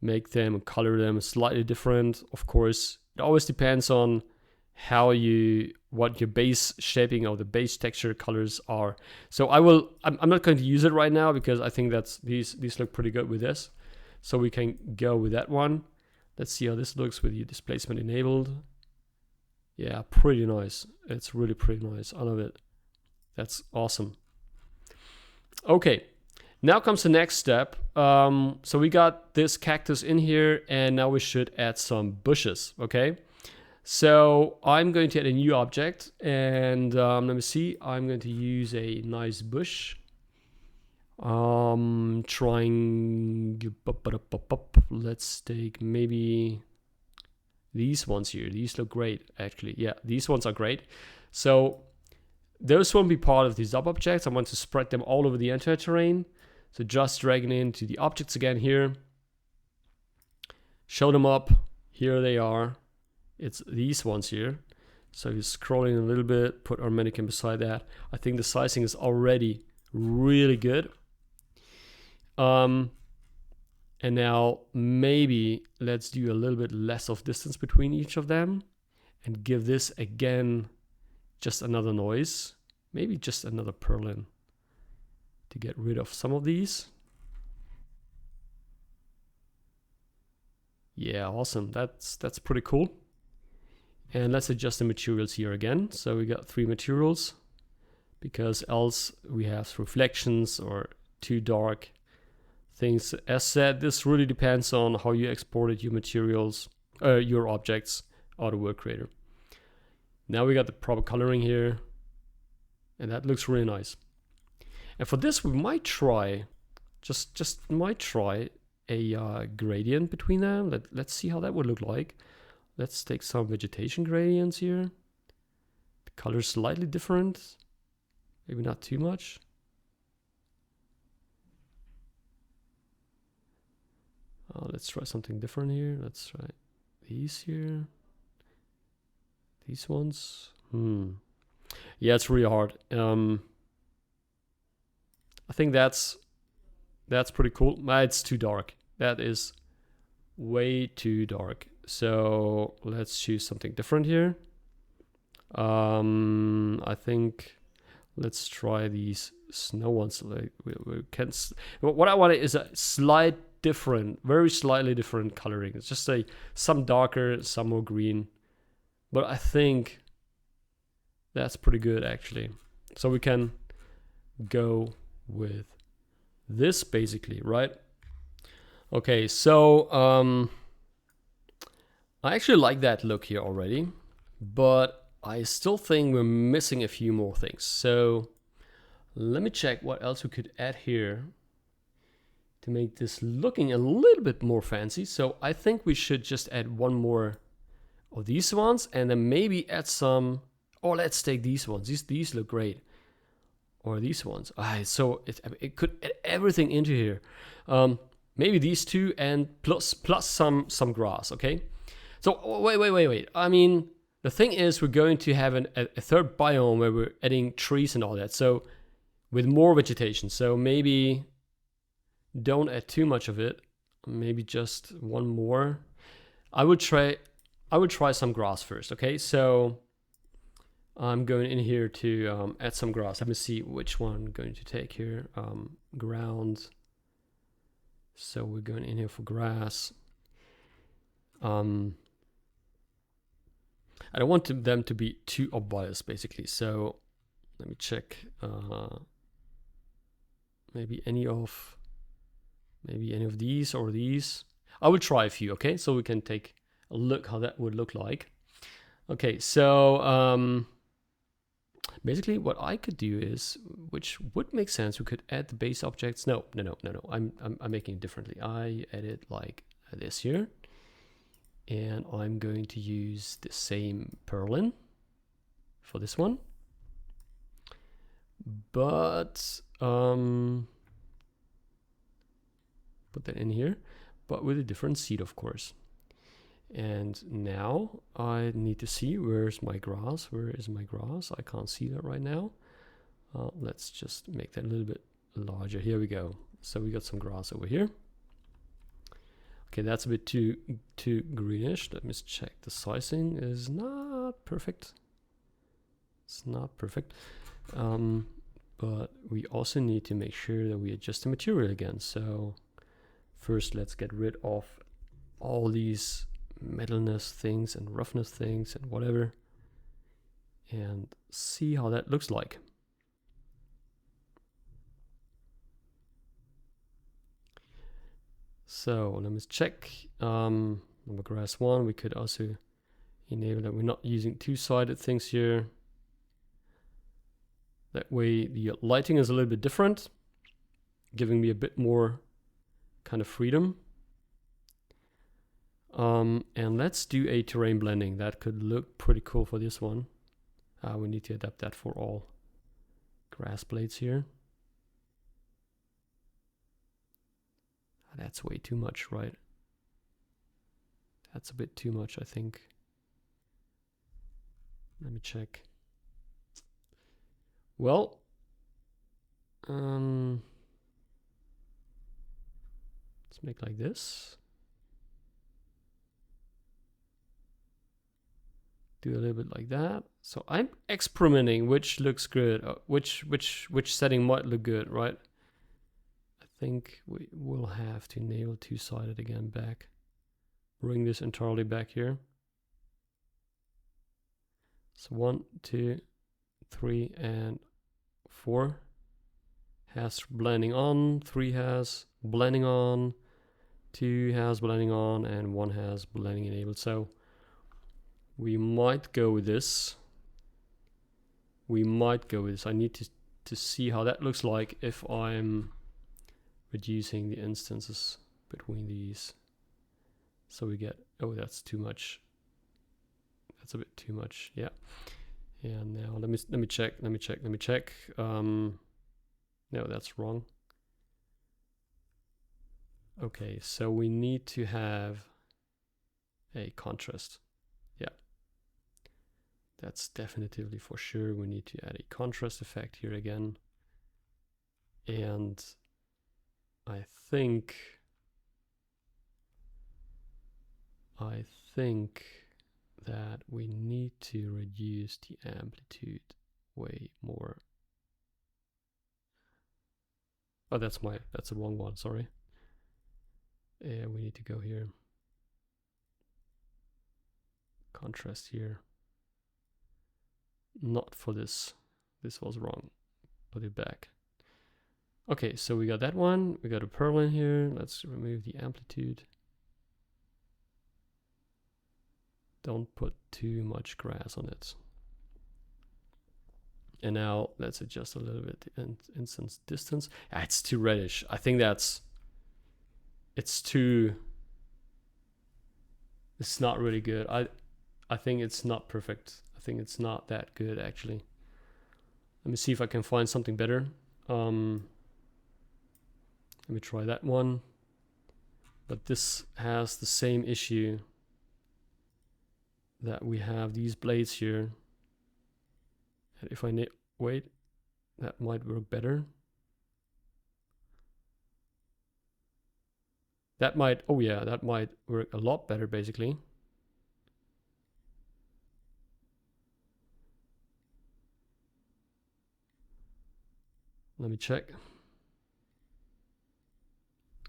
make them and color them slightly different. Of course, it always depends on what your base shaping or the base texture colors are. So I'm not going to use it right now because I think that's these look pretty good with this. So we can go with that one. Let's see how this looks with your displacement enabled. Yeah, pretty nice. It's really pretty nice. I love it. That's awesome. Okay, now comes the next step. So we got this cactus in here, and now we should add some bushes, okay? So I'm going to add a new object, and let me see. I'm going to use a nice bush. Let's take maybe these ones here. These look great, actually. Yeah, these ones are great. So those won't be part of these sub-objects. I want to spread them all over the entire terrain. So just dragging into the objects again here. Show them up. Here they are. It's these ones here. So you're scrolling a little bit, put our mannequin beside that. I think the sizing is already really good. And now maybe let's do a little bit less of distance between each of them and give this again just another noise, maybe just another purlin to get rid of some of these. Yeah, awesome. That's pretty cool. And let's adjust the materials here again. So we got 3 materials, because else we have reflections or too dark things. As said, this really depends on how you exported your materials, your objects out of World Creator. Now we got the proper coloring here, and that looks really nice. And for this, we might try, just might try a gradient between them. Let's see how that would look like. Let's take some vegetation gradients here. The color's slightly different, maybe not too much. Let's try something different here. Let's try these here. These ones. Yeah, it's really hard. I think that's pretty cool. It's too dark. That is way too dark. So let's choose something different here. I think let's try these snow ones. Like we can. What I want is a very slightly different coloring. It's just some darker, some more green. But I think that's pretty good actually. So we can go with this basically, right? Okay, so I actually like that look here already, but I still think we're missing a few more things. So let me check what else we could add here to make this looking a little bit more fancy. So I think we should just add one more of these ones, and then maybe add some, or let's take these ones. These look great. Or these ones. So it could add everything into here. Maybe these two and plus some grass, okay? So wait. I mean, the thing is, we're going to have a third biome where we're adding trees and all that. So with more vegetation. So maybe don't add too much of it. Maybe just one more. I would try some grass first. Okay, so I'm going in here to add some grass. Let me see which one I'm going to take here. Ground. So we're going in here for grass. I don't want them to be too obvious, basically. So let me check. Maybe any of these or these. I will try a few, okay? So we can take a look how that would look like. Okay, so basically what I could do is, which would make sense, we could add the base objects. No. I'm making it differently. I edit like this here. And I'm going to use the same purlin for this one. But put that in here, but with a different seed, of course. And now I need to see where's my grass. Where is my grass? I can't see that right now. Let's just make that a little bit larger. Here we go. So we got some grass over here. Okay, that's a bit too greenish. Let me check. The sizing is not perfect. It's not perfect. But we also need to make sure that we adjust the material again. So first, let's get rid of all these metalness things and roughness things and whatever, and see how that looks like. So let me check. Number grass 1, we could also enable that we're not using two-sided things here. That way the lighting is a little bit different, giving me a bit more kind of freedom. And let's do a terrain blending. That could look pretty cool for this one. We need to adapt that for all grass blades here. That's way too much, right? That's a bit too much, I think. Let me check. Well, let's make like this. Do a little bit like that. So I'm experimenting which looks good, which setting might look good, right? I think we will have to enable two-sided again back. Bring this entirely back here. So 1, 2, 3, and 4 has blending on, 3 has blending on, 2 has blending on, and 1 has blending enabled. So we might go with this. I need to see how that looks like if I'm reducing the instances between these. So we get, oh, that's too much. That's a bit too much, yeah. And now let me check. No, that's wrong. Okay, so we need to have a contrast. Yeah, that's definitively for sure. We need to add a contrast effect here again. And I think that we need to reduce the amplitude way more. Oh, that's the wrong one, sorry. Yeah, we need to go here. Contrast here. Not for this. This was wrong. Put it back. Okay, so we got that one. We got a purlin here. Let's remove the amplitude. Don't put too much grass on it. And now let's adjust a little bit the instance distance. It's too reddish. I think it's not really good. I think it's not perfect. I think it's not that good actually. Let me see if I can find something better. Let me try that one. But this has the same issue that we have these blades here. And if I wait, that might work better. That might, oh yeah, that might work a lot better basically. Let me check.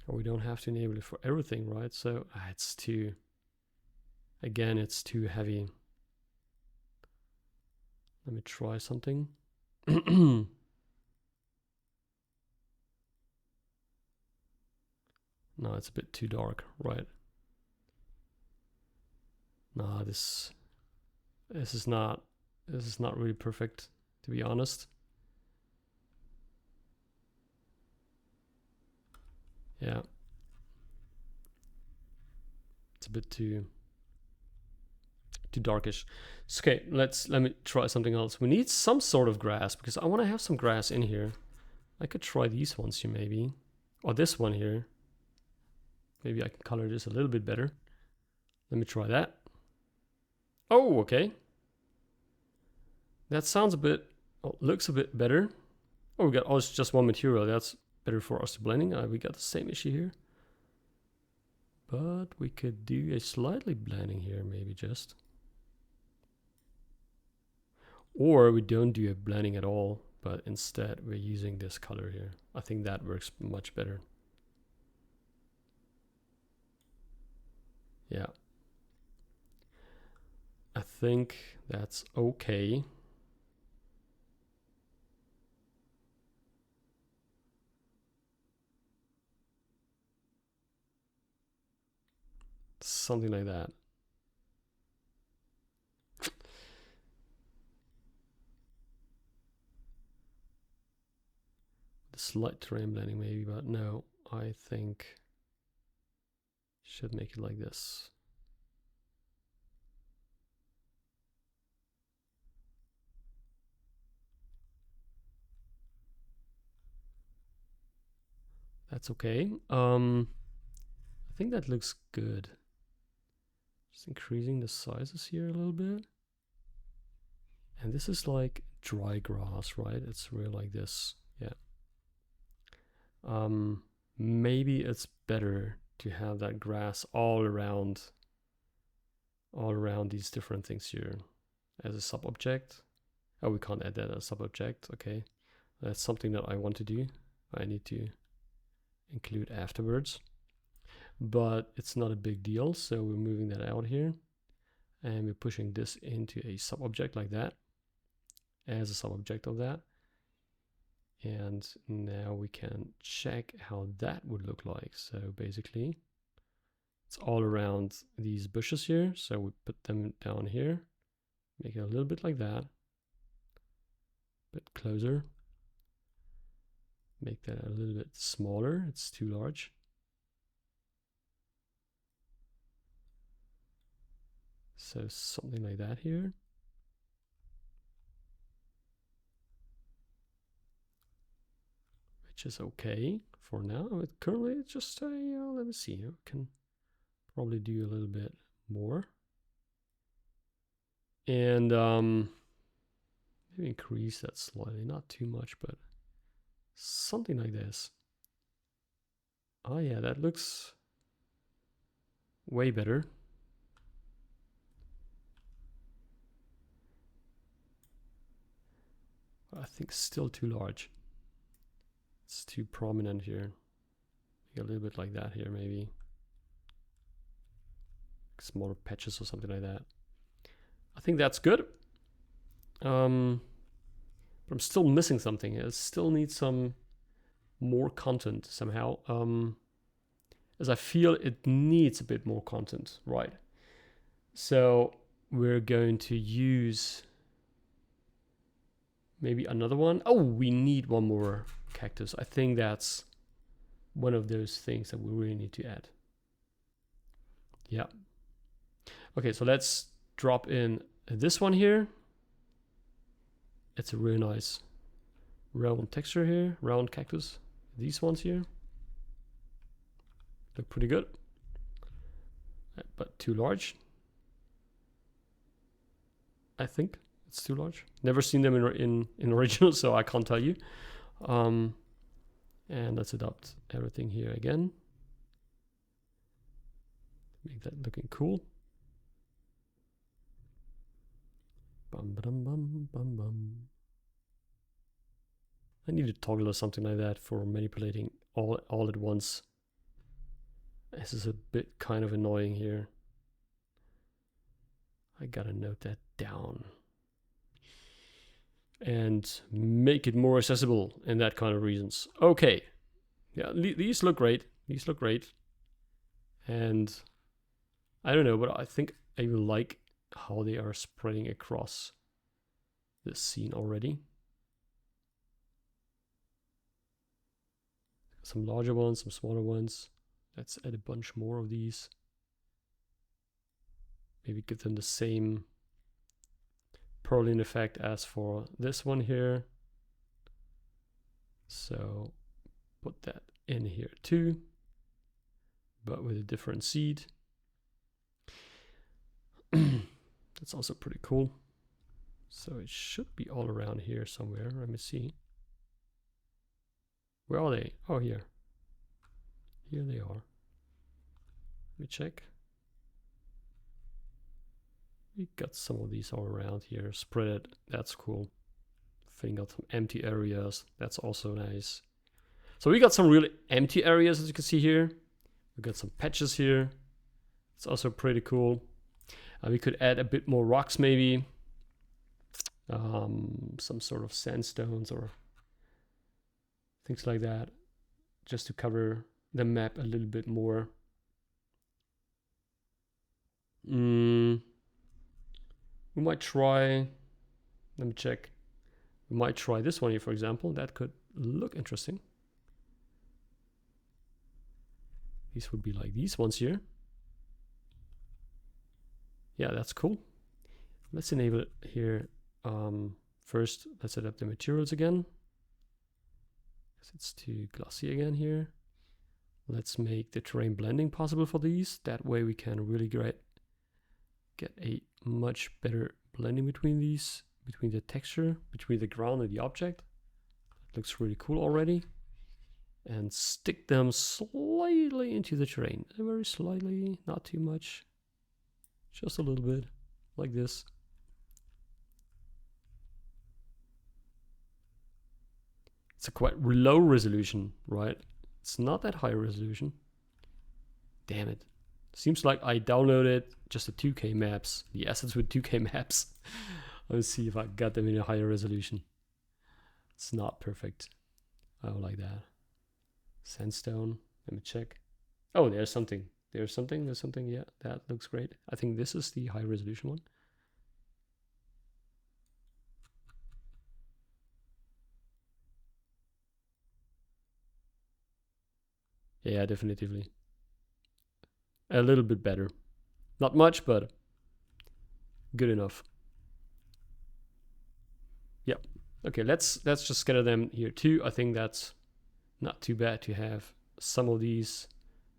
Oh, we don't have to enable it for everything, right? So it's too, again, it's too heavy. Let me try something. No, it's a bit too dark, right? No, this is not really perfect, to be honest. Yeah. It's a bit too darkish. Okay, let me try something else. We need some sort of grass because I want to have some grass in here. I could try these ones here maybe. Or this one here. Maybe I can color this a little bit better. Let me try that. Oh, okay. That sounds a bit, looks a bit better. Oh, we got, oh, it's just one material. That's better for us to blending. We got the same issue here. But we could do a slightly blending here, maybe just. Or we don't do a blending at all, but instead we're using this color here. I think that works much better. Yeah. I think that's okay. Something like that. The slight terrain blending maybe, but no, I think should make it like this. That's okay. I think that looks good. Just increasing the sizes here a little bit. And this is like dry grass, right? It's real like this. Yeah. Maybe it's better to have that grass all around these different things here as a sub-object. Oh, we can't add that as a sub-object. Okay. That's something that I want to do. I need to include afterwards. But it's not a big deal, so we're moving that out here. And we're pushing this into a sub-object like that, as a sub-object of that. And now we can check how that would look like. So basically, it's all around these bushes here. So we put them down here, make it a little bit like that, a bit closer. Make that a little bit smaller, it's too large. So something like that here. Which is okay for now. But currently it's just a, let me see, we can probably do a little bit more. And maybe increase that slightly, not too much, but something like this. Oh yeah, that looks way better. I think still too large. It's too prominent here. Make a little bit like that here, maybe. Smaller patches or something like that. I think that's good. But I'm still missing something. It still needs some more content somehow. As I feel it needs a bit more content, right? So we're going to use maybe another one. Oh, we need one more cactus. I think that's one of those things that we really need to add. Yeah. Okay, so let's drop in this one here. It's a really nice round texture here, round cactus. These ones here look pretty good, but too large. I think it's too large. Never seen them in original, so I can't tell you. And let's adopt everything here again. Make that looking cool. Bum, bum, bum, bum, bum. I need a toggle or something like that for manipulating all at once. This is a bit kind of annoying here. I gotta note that down. And make it more accessible and that kind of reasons. Okay. Yeah, these look great. These look great. And I don't know, but I think I will like how they are spreading across this scene already. Some larger ones, some smaller ones. Let's add a bunch more of these. Maybe give them the same purling effect as for this one here. So put that in here too, but with a different seed. That's also pretty cool. So it should be all around here somewhere. Let me see. Where are they? Oh, here. Here they are. Let me check. We got some of these all around here. Spread it. That's cool. Filling out some empty areas. That's also nice. So we got some really empty areas, as you can see here. We got some patches here. It's also pretty cool. We could add a bit more rocks maybe. Some sort of sandstones or things like that. Just to cover the map a little bit more. We might try, let me check. We might try this one here, for example. That could look interesting. These would be like these ones here. Yeah, that's cool. Let's enable it here. First, let's set up the materials again. It's too glossy again here. Let's make the terrain blending possible for these. That way we can really get a much better blending between these, between the texture, between the ground and the object. That looks really cool already. And stick them slightly into the terrain. Very slightly, not too much. Just a little bit, like this. It's a quite low resolution, right? It's not that high resolution. Damn it. Seems like I downloaded just the 2K maps, the assets with 2K maps. Let's see if I got them in a higher resolution. It's not perfect. I don't like that. Sandstone, let me check. Oh, there's something. There's something, yeah, that looks great. I think this is the high resolution one. Yeah, definitively. A little bit better. Not much, but good enough. Yep. Okay, let's just scatter them here too. I think that's not too bad to have some of these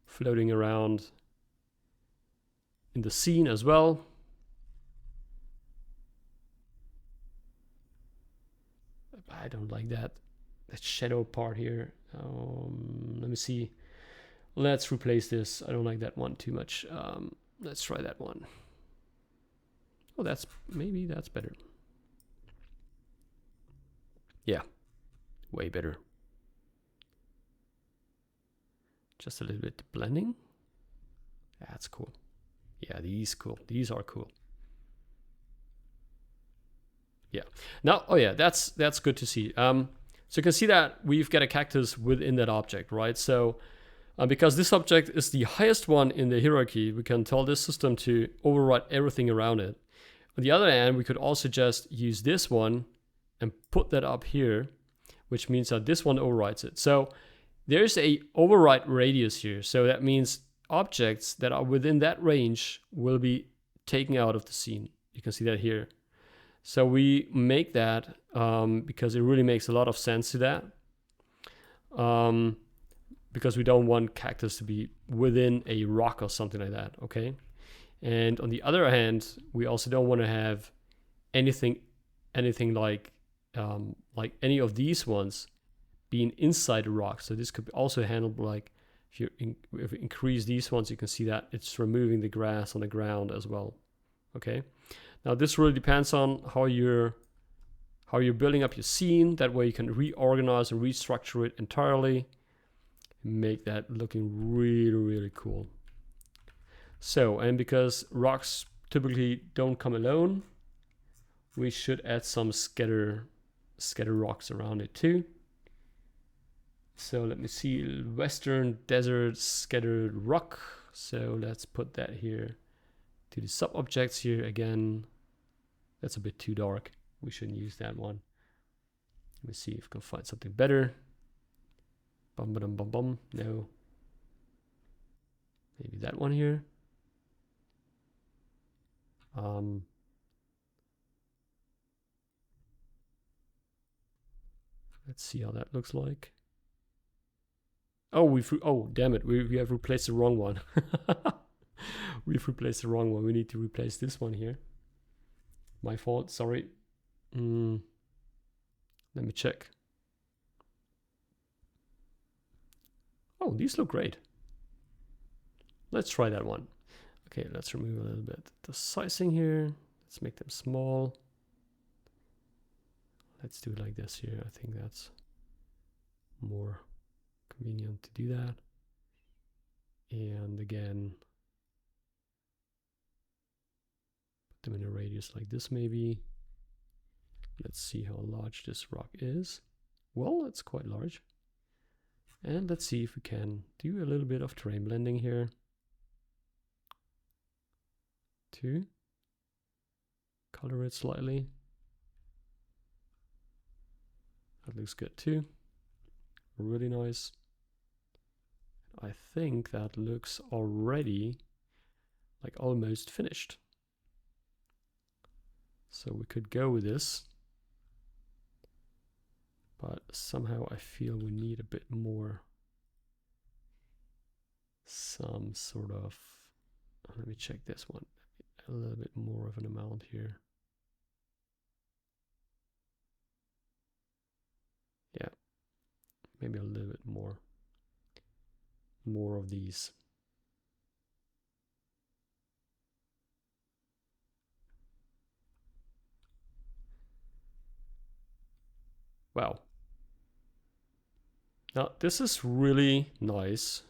floating around in the scene as well. I don't like that shadow part here. Let me see. Let's replace this. I don't like that one too much. Let's try that one. Oh, maybe that's better. Yeah, way better. Just a little bit blending. That's cool. Yeah, these are cool. Yeah. Now, oh yeah, that's good to see. So you can see that we've got a cactus within that object, right? So because this object is the highest one in the hierarchy, we can tell this system to override everything around it. On the other hand, we could also just use this one and put that up here, which means that this one overrides it. So there's a override radius here. So that means objects that are within that range will be taken out of the scene. You can see that here. So we make that because it really makes a lot of sense to that. Because we don't want cactus to be within a rock or something like that, okay? And on the other hand, we also don't want to have anything like any of these ones being inside the rock. So this could also handle like if you increase these ones, you can see that it's removing the grass on the ground as well. Okay, now this really depends on how you're building up your scene. That way you can reorganize and restructure it entirely, make that looking really, really cool. So, and because rocks typically don't come alone, we should add some scatter rocks around it too. So let me see, Western Desert Scattered Rock. So let's put that here to the sub objects here again. That's a bit too dark. We shouldn't use that one. Let me see if we can find something better. Bum bum bum bum. No. Maybe that one here. Let's see how that looks like. Oh, damn it. We have replaced the wrong one. We've replaced the wrong one. We need to replace this one here. My fault, sorry. Let me check. Oh, these look great. Let's try that one. Okay, let's remove a little bit the sizing here. Let's make them small. Let's do it like this here. I think that's more convenient to do that. And again, put them in a radius like this maybe. Let's see how large this rock is. Well, it's quite large. And let's see if we can do a little bit of terrain blending here. To color it slightly. That looks good too. Really nice. I think that looks already like almost finished. So we could go with this. But somehow I feel we need a bit more. Some sort of, let me check this one. A little bit more of an amount here. Yeah, maybe a little bit more of these. Wow. Now this is really nice.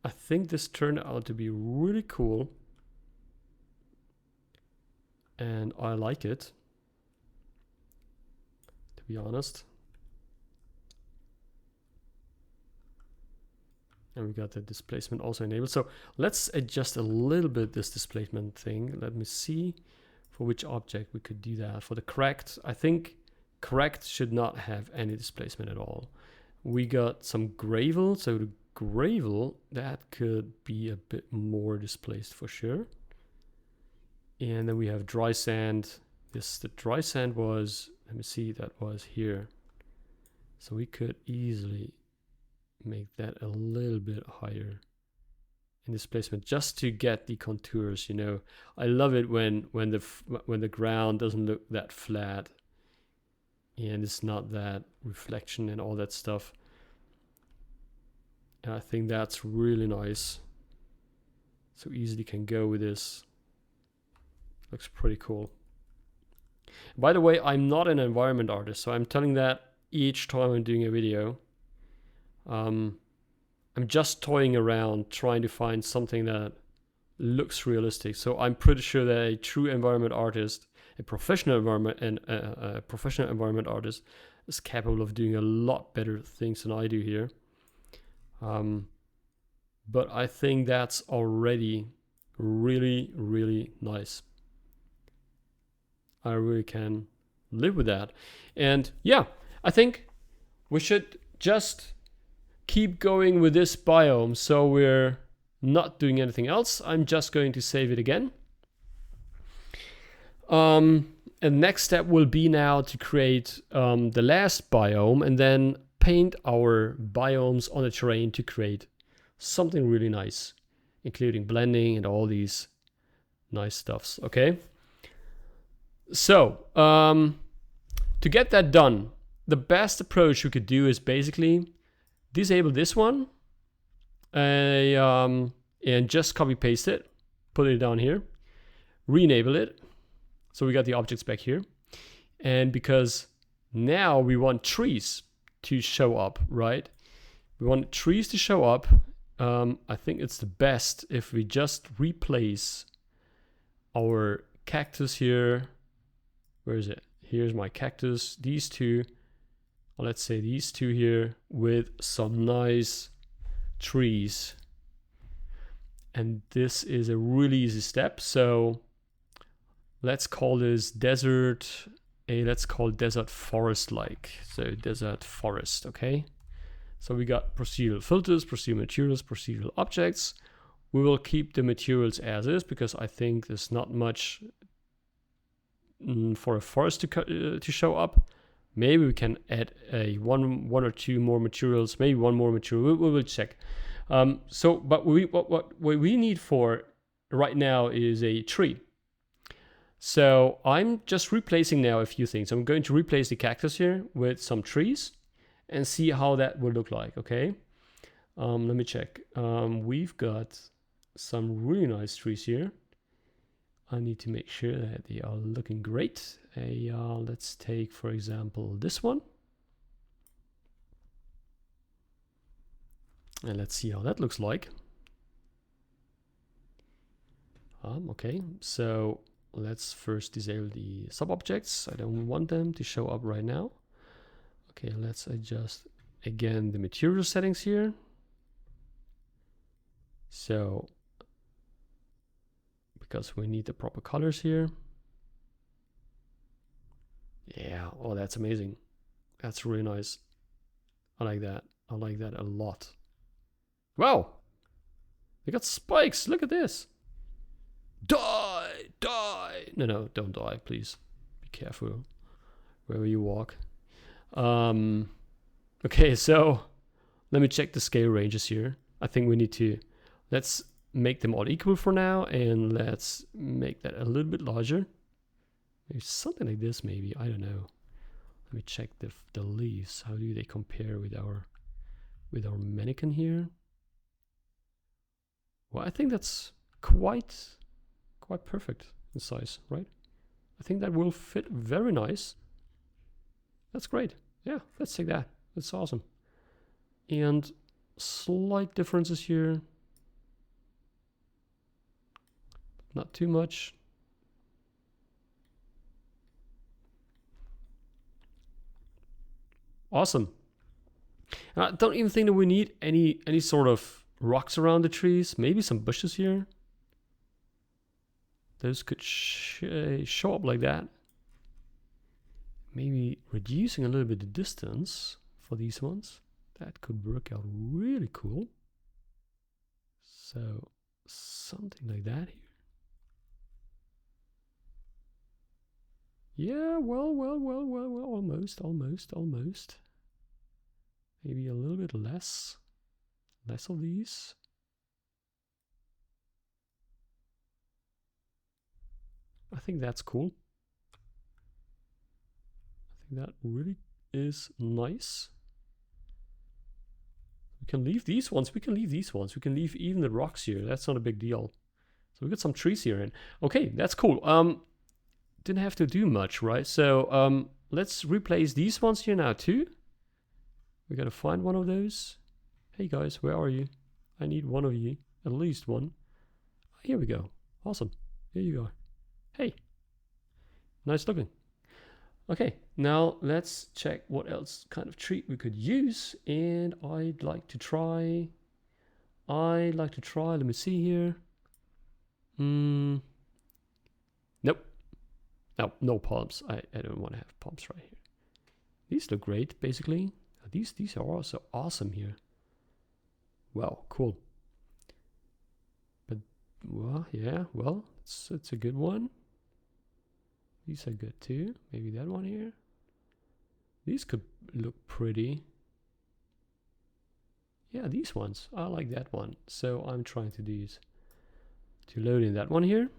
I think this turned out to be really cool. And I like it, to be honest. And we got the displacement also enabled. So let's adjust a little bit this displacement thing. Let me see for which object we could do that. For the cracked, I think cracked should not have any displacement at all. We got some gravel. So the gravel, that could be a bit more displaced for sure. And then we have dry sand. The dry sand was, let me see, that was here. So we could easily make that a little bit higher in displacement just to get the contours, you know. I love it when the ground doesn't look that flat and it's not that reflection and all that stuff. And I think that's really nice. So easily can go with this. Looks pretty cool. By the way, I'm not an environment artist, so I'm telling that each time I'm doing a video. I'm just toying around, trying to find something that looks realistic. So I'm pretty sure that a true environment artist, a professional environment artist, is capable of doing a lot better things than I do here. But I think that's already really, really nice. I really can live with that. And yeah, I think we should just keep going with this biome. So we're not doing anything else. I'm just going to save it again. And next step will be now to create the last biome and then paint our biomes on the terrain to create something really nice, including blending and all these nice stuffs. Okay. So, to get that done, the best approach you could do is basically disable this one and just copy paste it, put it down here, re-enable it. So we got the objects back here. And because now we want trees to show up, right? We want trees to show up. I think it's the best if we just replace our cactus here. Where is it? Here's my cactus. These two, let's say these two here, with some nice trees. And this is a really easy step. So let's call this desert. Let's call desert forest like. So desert forest, okay? So we got procedural filters, procedural materials, procedural objects. We will keep the materials as is because I think there's not much for a forest to show up. Maybe we can add a one or two more materials, maybe one more material. We will check. But what we need for right now is a tree. So I'm just replacing now a few things. I'm going to replace the cactus here with some trees and see how that will look like, okay? Let me check. We've got some really nice trees here. I need to make sure that they are looking great. Let's take, for example, this one. And let's see how that looks like. Okay, so let's first disable the sub-objects. I don't want them to show up right now. Okay, let's adjust again the material settings here. So, because we need the proper colors here. Yeah, oh, that's amazing. That's really nice. I like that. I like that a lot. Wow! They got spikes. Look at this. Die! Die! No, don't die, please. Be careful wherever you walk. Okay, so let me check the scale ranges here. I think we need to, let's make them all equal for now, and let's make that a little bit larger. Maybe something like this, maybe. I don't know. Let me check the leaves. How do they compare with our mannequin here? Well, I think that's quite perfect in size, right? I think that will fit very nice. That's great. Yeah, let's take that. That's awesome. And slight differences here. Not too much. Awesome. I don't even think that we need any sort of rocks around the trees. Maybe some bushes here. Those could show up like that. Maybe reducing a little bit the distance for these ones. That could work out really cool. So something like that here. Yeah, well, almost. Maybe a little bit less of these. I think that's cool. I think that really is nice. We can leave these ones. We can leave even the rocks here. That's not a big deal. So we got some trees here. And okay, that's cool. Didn't have to do much, right? So let's replace these ones here now too. We gotta find one of those. Hey guys, where are you? I need one of you, at least one. Here we go. Awesome. Here you go. Hey, nice looking. Okay, now let's check what else kind of tree we could use. And I'd like to try, let me see here. Nope. No palms. I don't want to have palms right here. These look great, basically. These are also awesome here. Wow, cool. But, well, yeah, well, it's a good one. These are good too. Maybe that one here. These could look pretty. Yeah, these ones. I like that one. So I'm trying to do to load in that one here.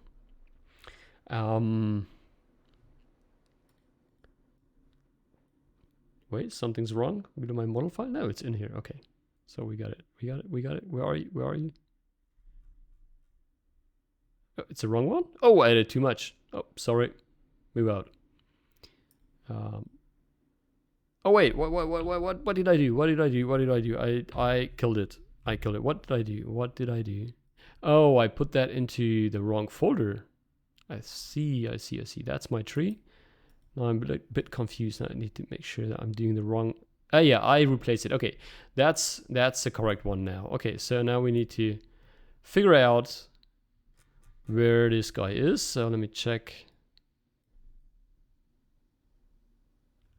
Wait, something's wrong with my model file. No, it's in here. Okay, so we got it. We got it. We got it. Where are you? Where are you? Oh, it's the wrong one. Oh, I added too much. Oh, sorry. Move out. Oh wait, what did I do? What did I do? What did I do? I killed it. I killed it. What did I do? What did I do? Oh, I put that into the wrong folder. I see. That's my tree. Now I'm a bit confused. I need to make sure that I'm doing the wrong. Oh yeah, I replaced it. Okay, that's the correct one now. Okay, so now we need to figure out where this guy is. So let me check.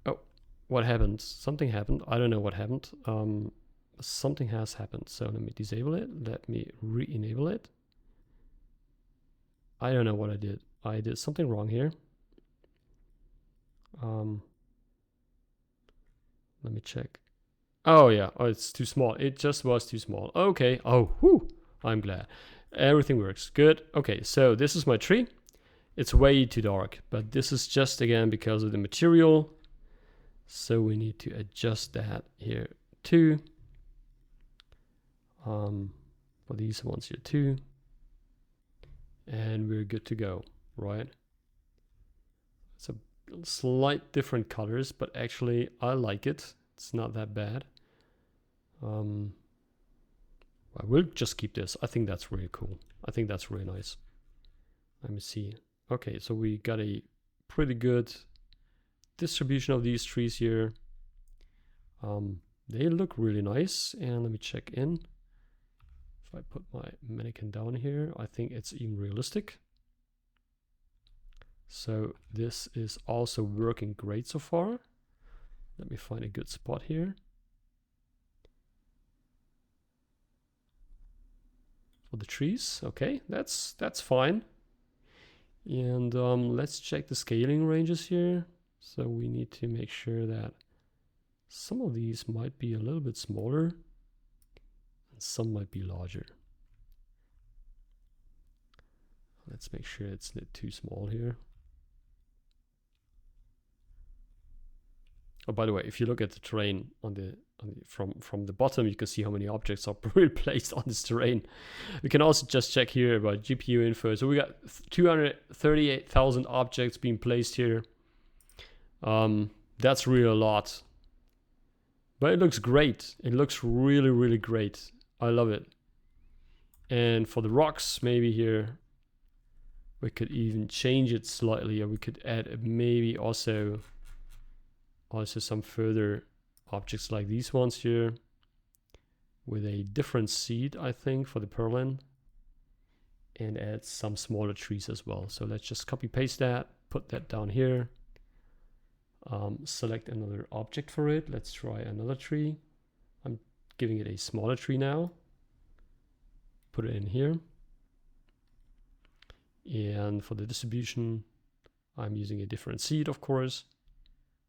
Oh, what happened? Something happened. I don't know what happened. Something has happened. So let me disable it. Let me re-enable it. I don't know what I did. I did something wrong here. Let me check. Oh yeah, oh, it's too small. It just was too small. Okay, oh, whew, I'm glad. Everything works, good. Okay, so this is my tree. It's way too dark, but this is just again because of the material. So we need to adjust that here too. For these ones here too. And we're good to go, right? It's a slight different colors, but actually I like it. It's not that bad. I will just keep this. I think that's really cool. I think that's really nice. Let me see. Okay, so we got a pretty good distribution of these trees here. They look really nice. And let me check in. If I put my mannequin down here, I think it's even realistic. So this is also working great so far. Let me find a good spot here. For the trees, okay, that's fine. And let's check the scaling ranges here. So we need to make sure that some of these might be a little bit smaller and some might be larger. Let's make sure it's not too small here. Oh, by the way, if you look at the terrain from the bottom, you can see how many objects are placed on this terrain. We can also just check here about GPU info. So we got 238,000 objects being placed here. That's really a lot. But it looks great. It looks really, really great. I love it. And for the rocks, maybe here, we could even change it slightly, or we could add maybe also some further objects like these ones here with a different seed, I think, for the purlin, and add some smaller trees as well. So let's just copy paste that, put that down here, select another object for it. Let's try another tree. I'm giving it a smaller tree now, put it in here. And for the distribution, I'm using a different seed, of course.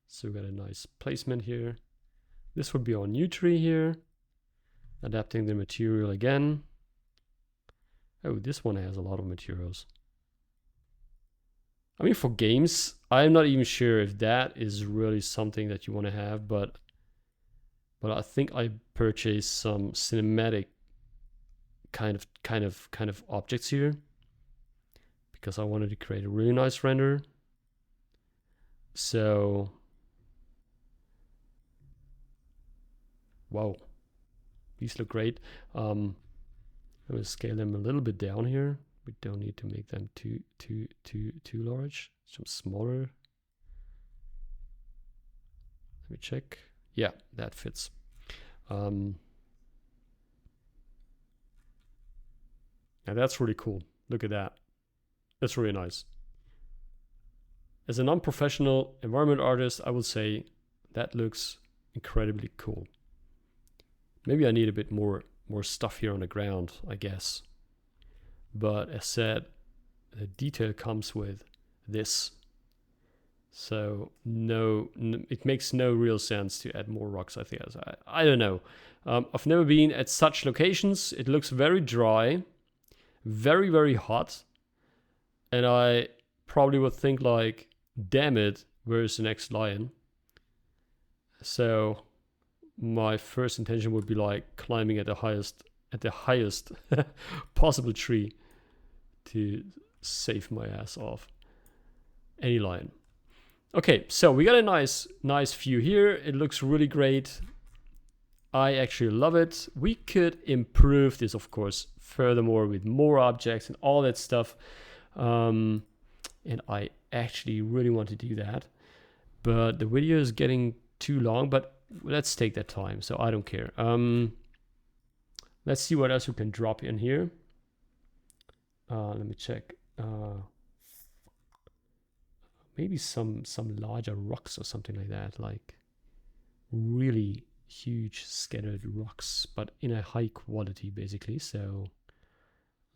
So we got a nice placement here. This would be our new tree here. Adapting the material again. Oh, this one has a lot of materials. I mean, for games, I'm not even sure if that is really something that you want to have, but I think I purchased some cinematic kind of objects here because I wanted to create a really nice render. So wow, these look great. I'm gonna scale them a little bit down here. We don't need to make them too large. Some smaller. Let me check. Yeah, that fits. Now that's really cool. Look at that. That's really nice. As a non-professional environment artist, I would say that looks incredibly cool. Maybe I need a bit more stuff here on the ground, I guess. But as said, the detail comes with this. So no, it makes no real sense to add more rocks, I think. I don't know. I've never been at such locations. It looks very dry, very, very hot. And I probably would think like, damn it, where's the next lion? So my first intention would be like climbing at the highest possible tree to save my ass off any lion. Okay, so we got a nice view here. It looks really great. I actually love it. We could improve this, of course, furthermore with more objects and all that stuff. And I actually really want to do that. But the video is getting too long, but let's take that time. So I don't care. Let's see what else we can drop in here. Let me check. Maybe some larger rocks or something like that, like really huge scattered rocks, but in a high quality basically. So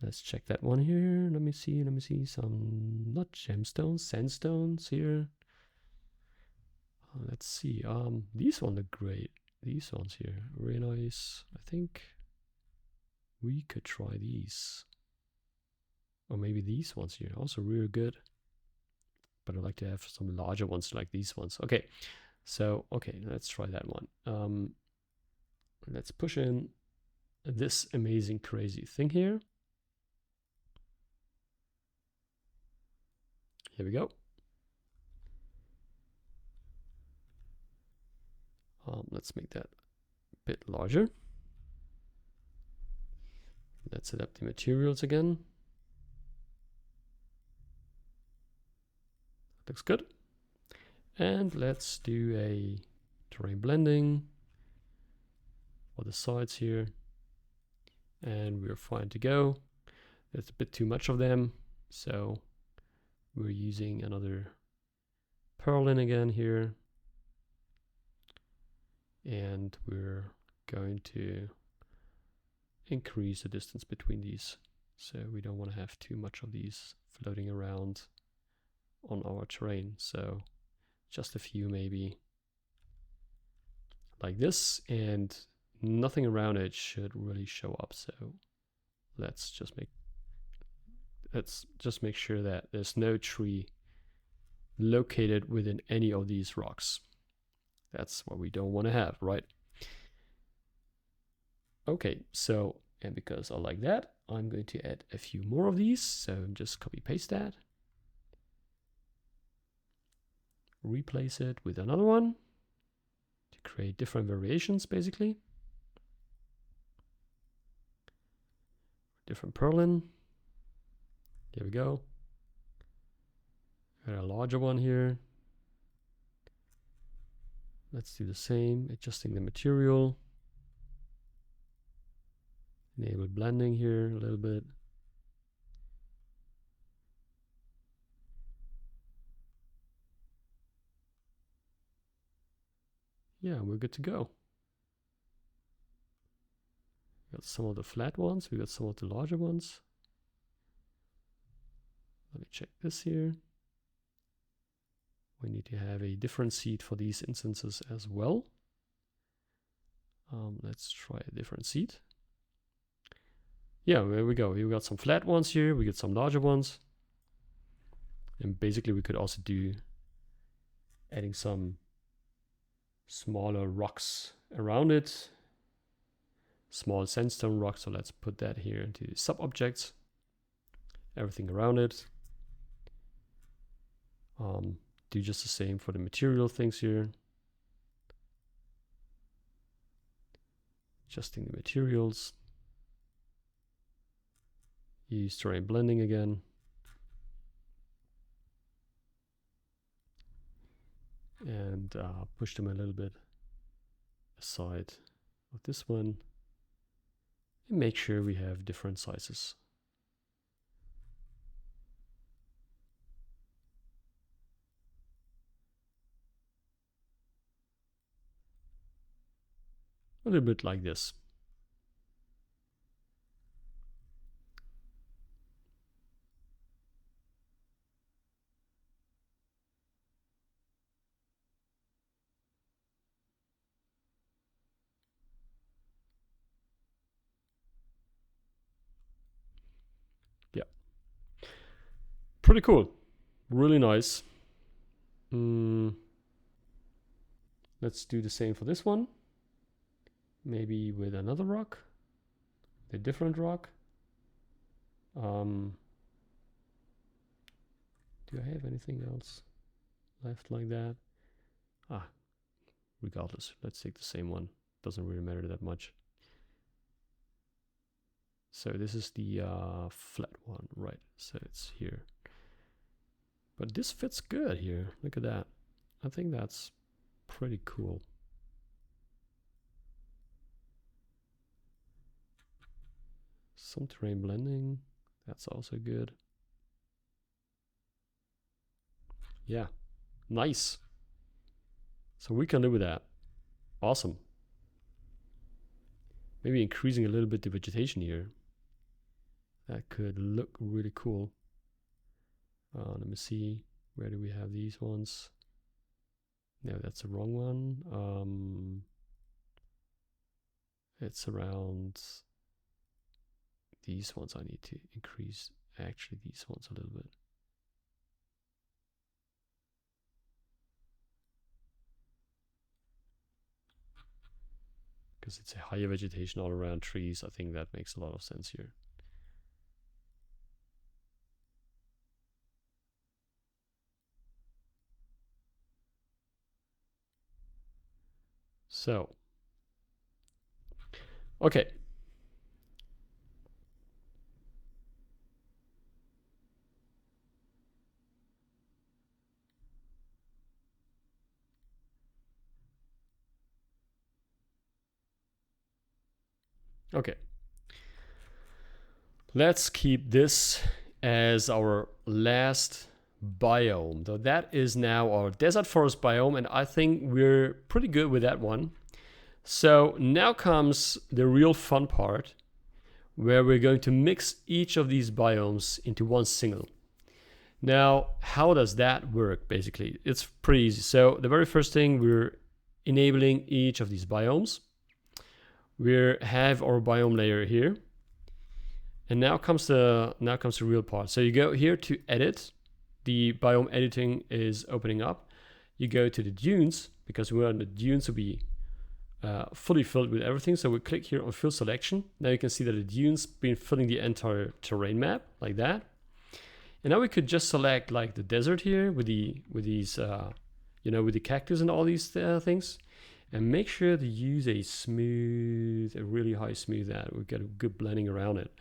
let's check that one here. Let me see some, not gemstones, sandstones here. Let's see. These ones look great. These ones here, really nice. I think we could try these, or maybe these ones here, also really good. But I'd like to have some larger ones like these ones. Okay, so okay, let's try that one. Let's push in this amazing crazy thing here. Here we go. Let's make that a bit larger. Let's set up the materials again. Looks good. And let's do a terrain blending for the sides here. And we're fine to go. There's a bit too much of them, so we're using another purlin again here. And we're going to increase the distance between these. So we don't want to have too much of these floating around on our terrain. So just a few maybe like this, and nothing around it should really show up. So let's just make sure that there's no tree located within any of these rocks. That's what we don't want to have, right? Okay, so, and because I like that, I'm going to add a few more of these. So just copy paste that. Replace it with another one to create different variations, basically. Different purlin. Here we go. Got a larger one here. Let's do the same, adjusting the material. Enable blending here a little bit. Yeah, we're good to go. We got some of the flat ones, we got some of the larger ones. Let me check this here. We need to have a different seed for these instances as well. Let's try a different seed. Yeah, there we go. We got some flat ones here, we got some larger ones. And basically we could also do adding some smaller rocks around it. Small sandstone rocks, so let's put that here into sub-objects. Everything around it. Do just the same for the material things here. Adjusting the materials. Use terrain blending again. And push them a little bit aside of this one. And make sure we have different sizes. A little bit like this. Yeah. Pretty cool. Really nice. Let's do the same for this one. Maybe with another rock, a different rock. Do I have anything else left like that? Ah, regardless, let's take the same one. Doesn't really matter that much. So this is the flat one, right? So it's here. But this fits good here. Look at that. I think that's pretty cool. Some terrain blending. That's also good. Yeah, nice. So we can live with that. Awesome. Maybe increasing a little bit the vegetation here. That could look really cool. Let me see. Where do we have these ones? No, that's the wrong one. It's around these ones. I need to increase actually these ones a little bit. Because it's a higher vegetation all around trees. I think that makes a lot of sense here. So, okay. Okay. Let's keep this as our last biome. So that is now our desert forest biome, and I think we're pretty good with that one. So now comes the real fun part, where we're going to mix each of these biomes into one single. Now, how does that work, basically? It's pretty easy. So the very first thing, we're enabling each of these biomes. We have our biome layer here. And now comes the real part. So you go here to edit. The biome editing is opening up. You go to the dunes, because we want the dunes to be fully filled with everything. So we click here on fill selection. Now you can see that the dunes been filling the entire terrain map like that. And now we could just select like the desert here with these with the cactus and all these things, and make sure to use a really high smooth that we get a good blending around it.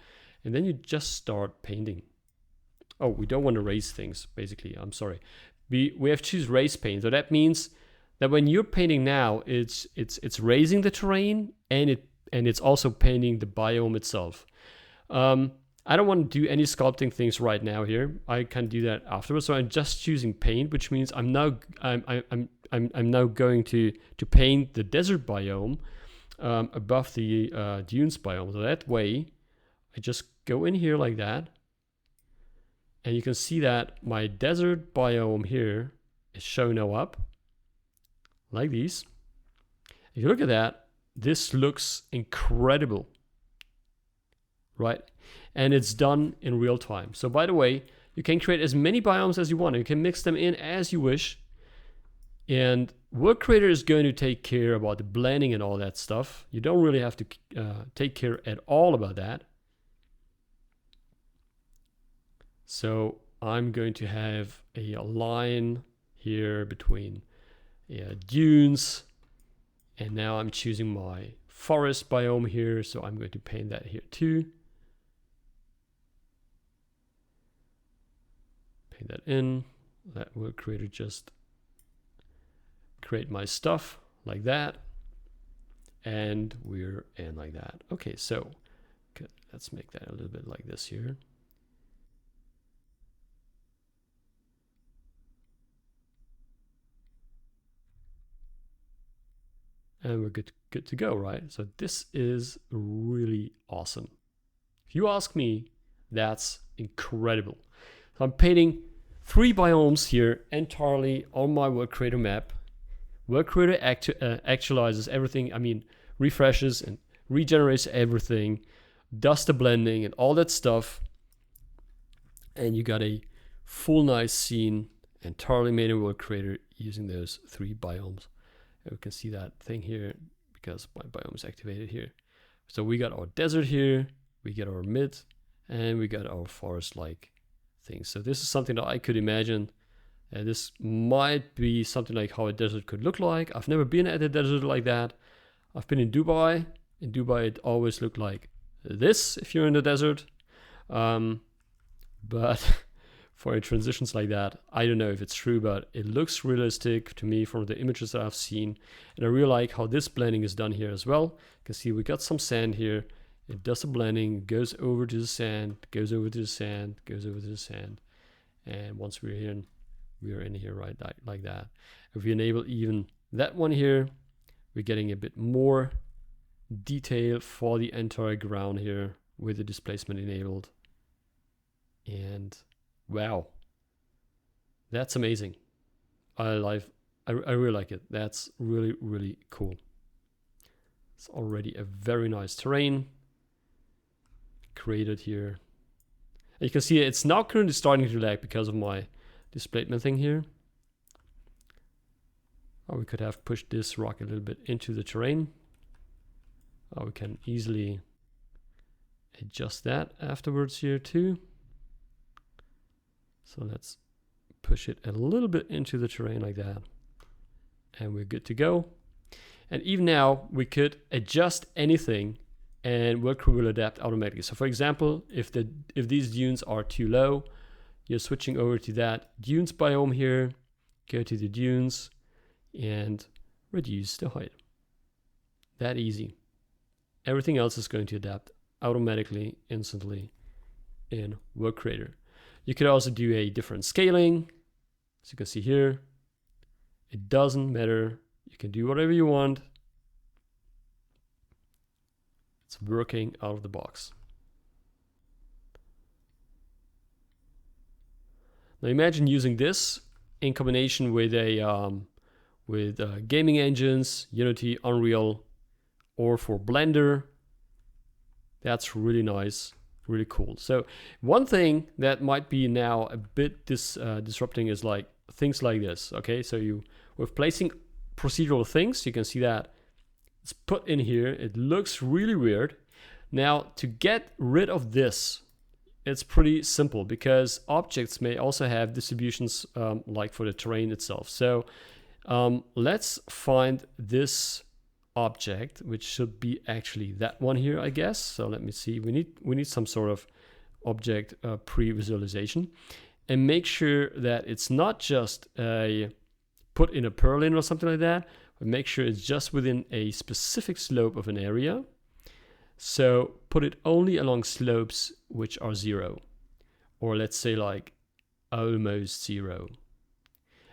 And then you just start painting. Oh, we don't want to raise things, basically. I'm sorry. We have to choose raise paint. So that means that when you're painting now, it's raising the terrain and it's also painting the biome itself. I don't want to do any sculpting things right now here. I can do that afterwards. So I'm just choosing paint, which means I'm now going to paint the desert biome above the dunes biome. So that way, I just go in here like that, and you can see that my desert biome here is showing now up like these. If you look at that, this looks incredible, right? And it's done in real time. So by the way, you can create as many biomes as you want. You can mix them in as you wish. And World Creator is going to take care about the blending and all that stuff. You don't really have to take care at all about that. So I'm going to have a line here between dunes. And now I'm choosing my forest biome here. So I'm going to paint that here too. Paint that in. That will just create my stuff like that. And we're in like that. Okay, so let's make that a little bit like this here. And we're good to go, right? So this is really awesome. If you ask me, that's incredible. So I'm painting 3 biomes here entirely on my World Creator map. World Creator actualizes everything. I mean, refreshes and regenerates everything, does the blending and all that stuff. And you got a full nice scene entirely made in World Creator using those 3 biomes. And we can see that thing here because my biome is activated here. So we got our desert here, we get our mid, and we got our forest-like things. So this is something that I could imagine. This might be something like how a desert could look like. I've never been at a desert like that. I've been in Dubai. In Dubai, it always looked like this if you're in the desert. But for transitions like that, I don't know if it's true, but it looks realistic to me from the images that I've seen. And I really like how this blending is done here as well. You can see we got some sand here. It does the blending, goes over to the sand, goes over to the sand, goes over to the sand. And once we're in here, right, like that. If we enable even that one here, we're getting a bit more detail for the entire ground here with the displacement enabled. And wow, that's amazing. I really like it. That's really, really cool. It's already a very nice terrain created here. And you can see it's now currently starting to lag because of my displacement thing here. Or we could have pushed this rock a little bit into the terrain. Or we can easily adjust that afterwards here too. So let's push it a little bit into the terrain like that. And we're good to go. And even now we could adjust anything and Workcrew will adapt automatically. So for example, if these dunes are too low, you're switching over to that dunes biome here, go to the dunes and reduce the height. That easy. Everything else is going to adapt automatically, instantly in Work Creator. You could also do a different scaling. As you can see here, it doesn't matter. You can do whatever you want. It's working out of the box. Now imagine using this in combination with gaming engines, Unity, Unreal, or for Blender. That's really nice, really cool. So one thing that might be now a bit disrupting is like things like this. Okay, so with placing procedural things, you can see that it's put in here. It looks really weird. Now to get rid of this, it's pretty simple because objects may also have distributions like for the terrain itself. So let's find this object, which should be actually that one here, I guess. So let me see. We need some sort of object pre-visualization, and make sure that it's not just put in a purlin or something like that, but make sure it's just within a specific slope of an area. So put it only along slopes which are 0, or let's say like almost 0.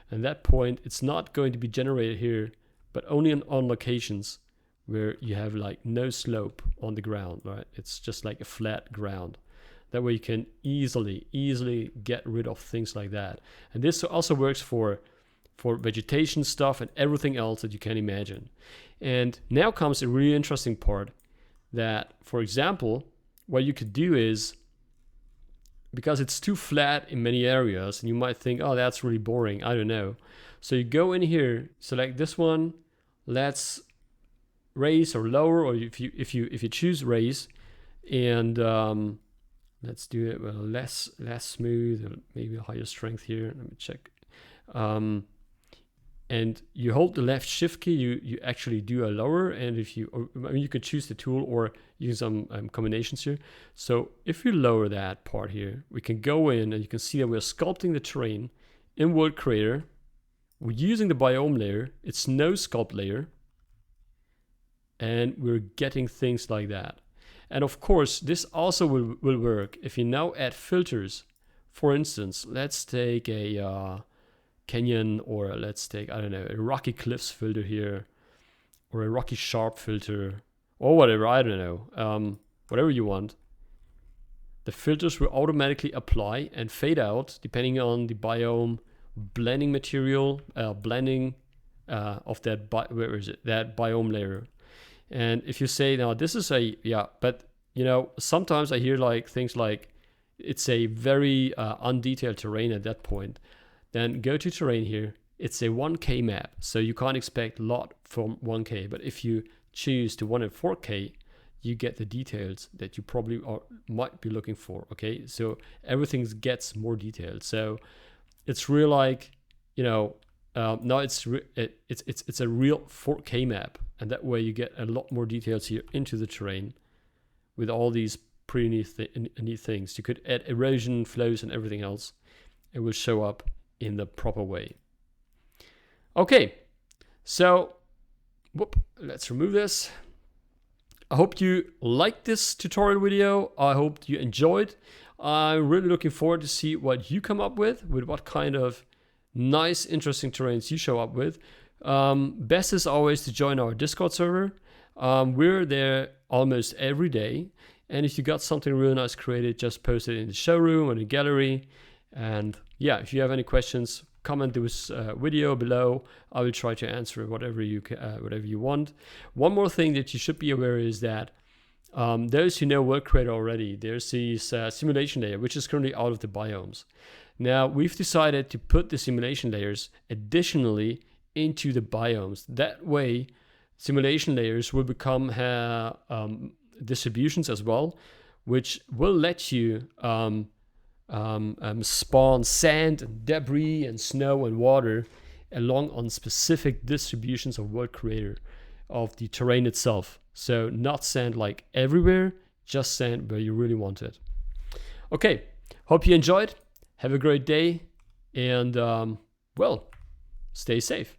And that point, it's not going to be generated here, but only on locations where you have like no slope on the ground, right? It's just like a flat ground. That way you can easily get rid of things like that. And this also works for vegetation stuff and everything else that you can imagine. And now comes a really interesting part that, for example, what you could do is, because it's too flat in many areas and you might think, oh, that's really boring, I don't know. So you go in here, select this one, let's raise or lower, or if you choose raise, and let's do it less smooth, maybe a higher strength here. Let me check. And you hold the left shift key, you actually do a lower, and you could choose the tool or use some combinations here. So if you lower that part here, we can go in and you can see that we're sculpting the terrain in World Creator. We're using the biome layer, it's no sculpt layer, and we're getting things like that. And of course, this also will work if you now add filters. For instance, let's take a canyon, or let's take, I don't know, a rocky cliffs filter here, or a rocky sharp filter, or whatever, I don't know, whatever you want. The filters will automatically apply and fade out depending on the biome, blending material, blending of that, that biome layer. And if you say, now this is but you know, sometimes I hear like things like it's a very undetailed terrain at that point. Then go to terrain here, it's a 1K map, so you can't expect a lot from 1K. But if you choose to 1 and 4K, you get the details that you probably might be looking for. Okay, so everything gets more detailed. So it's real, like, you know, now it's a real 4K map, and that way you get a lot more details here into the terrain with all these pretty neat things. You could add erosion, flows, and everything else. It will show up in the proper way. Okay, so let's remove this. I hope you liked this tutorial video. I hope you enjoyed. I'm really looking forward to see what you come up with what kind of nice, interesting terrains you show up with. Best is always to join our Discord server. We're there almost every day. And if you got something really nice created, just post it in the showroom or the gallery. And yeah, if you have any questions, comment this video below. I will try to answer whatever you want. One more thing that you should be aware is that those who know World Creator already, there's this simulation layer, which is currently out of the biomes. Now, we've decided to put the simulation layers additionally into the biomes. That way, simulation layers will become distributions as well, which will let you spawn sand and debris and snow and water along on specific distributions of World Creator of the terrain itself. So not sand like everywhere, just sand where you really want it. Okay, hope you enjoyed. Have a great day, and well, stay safe.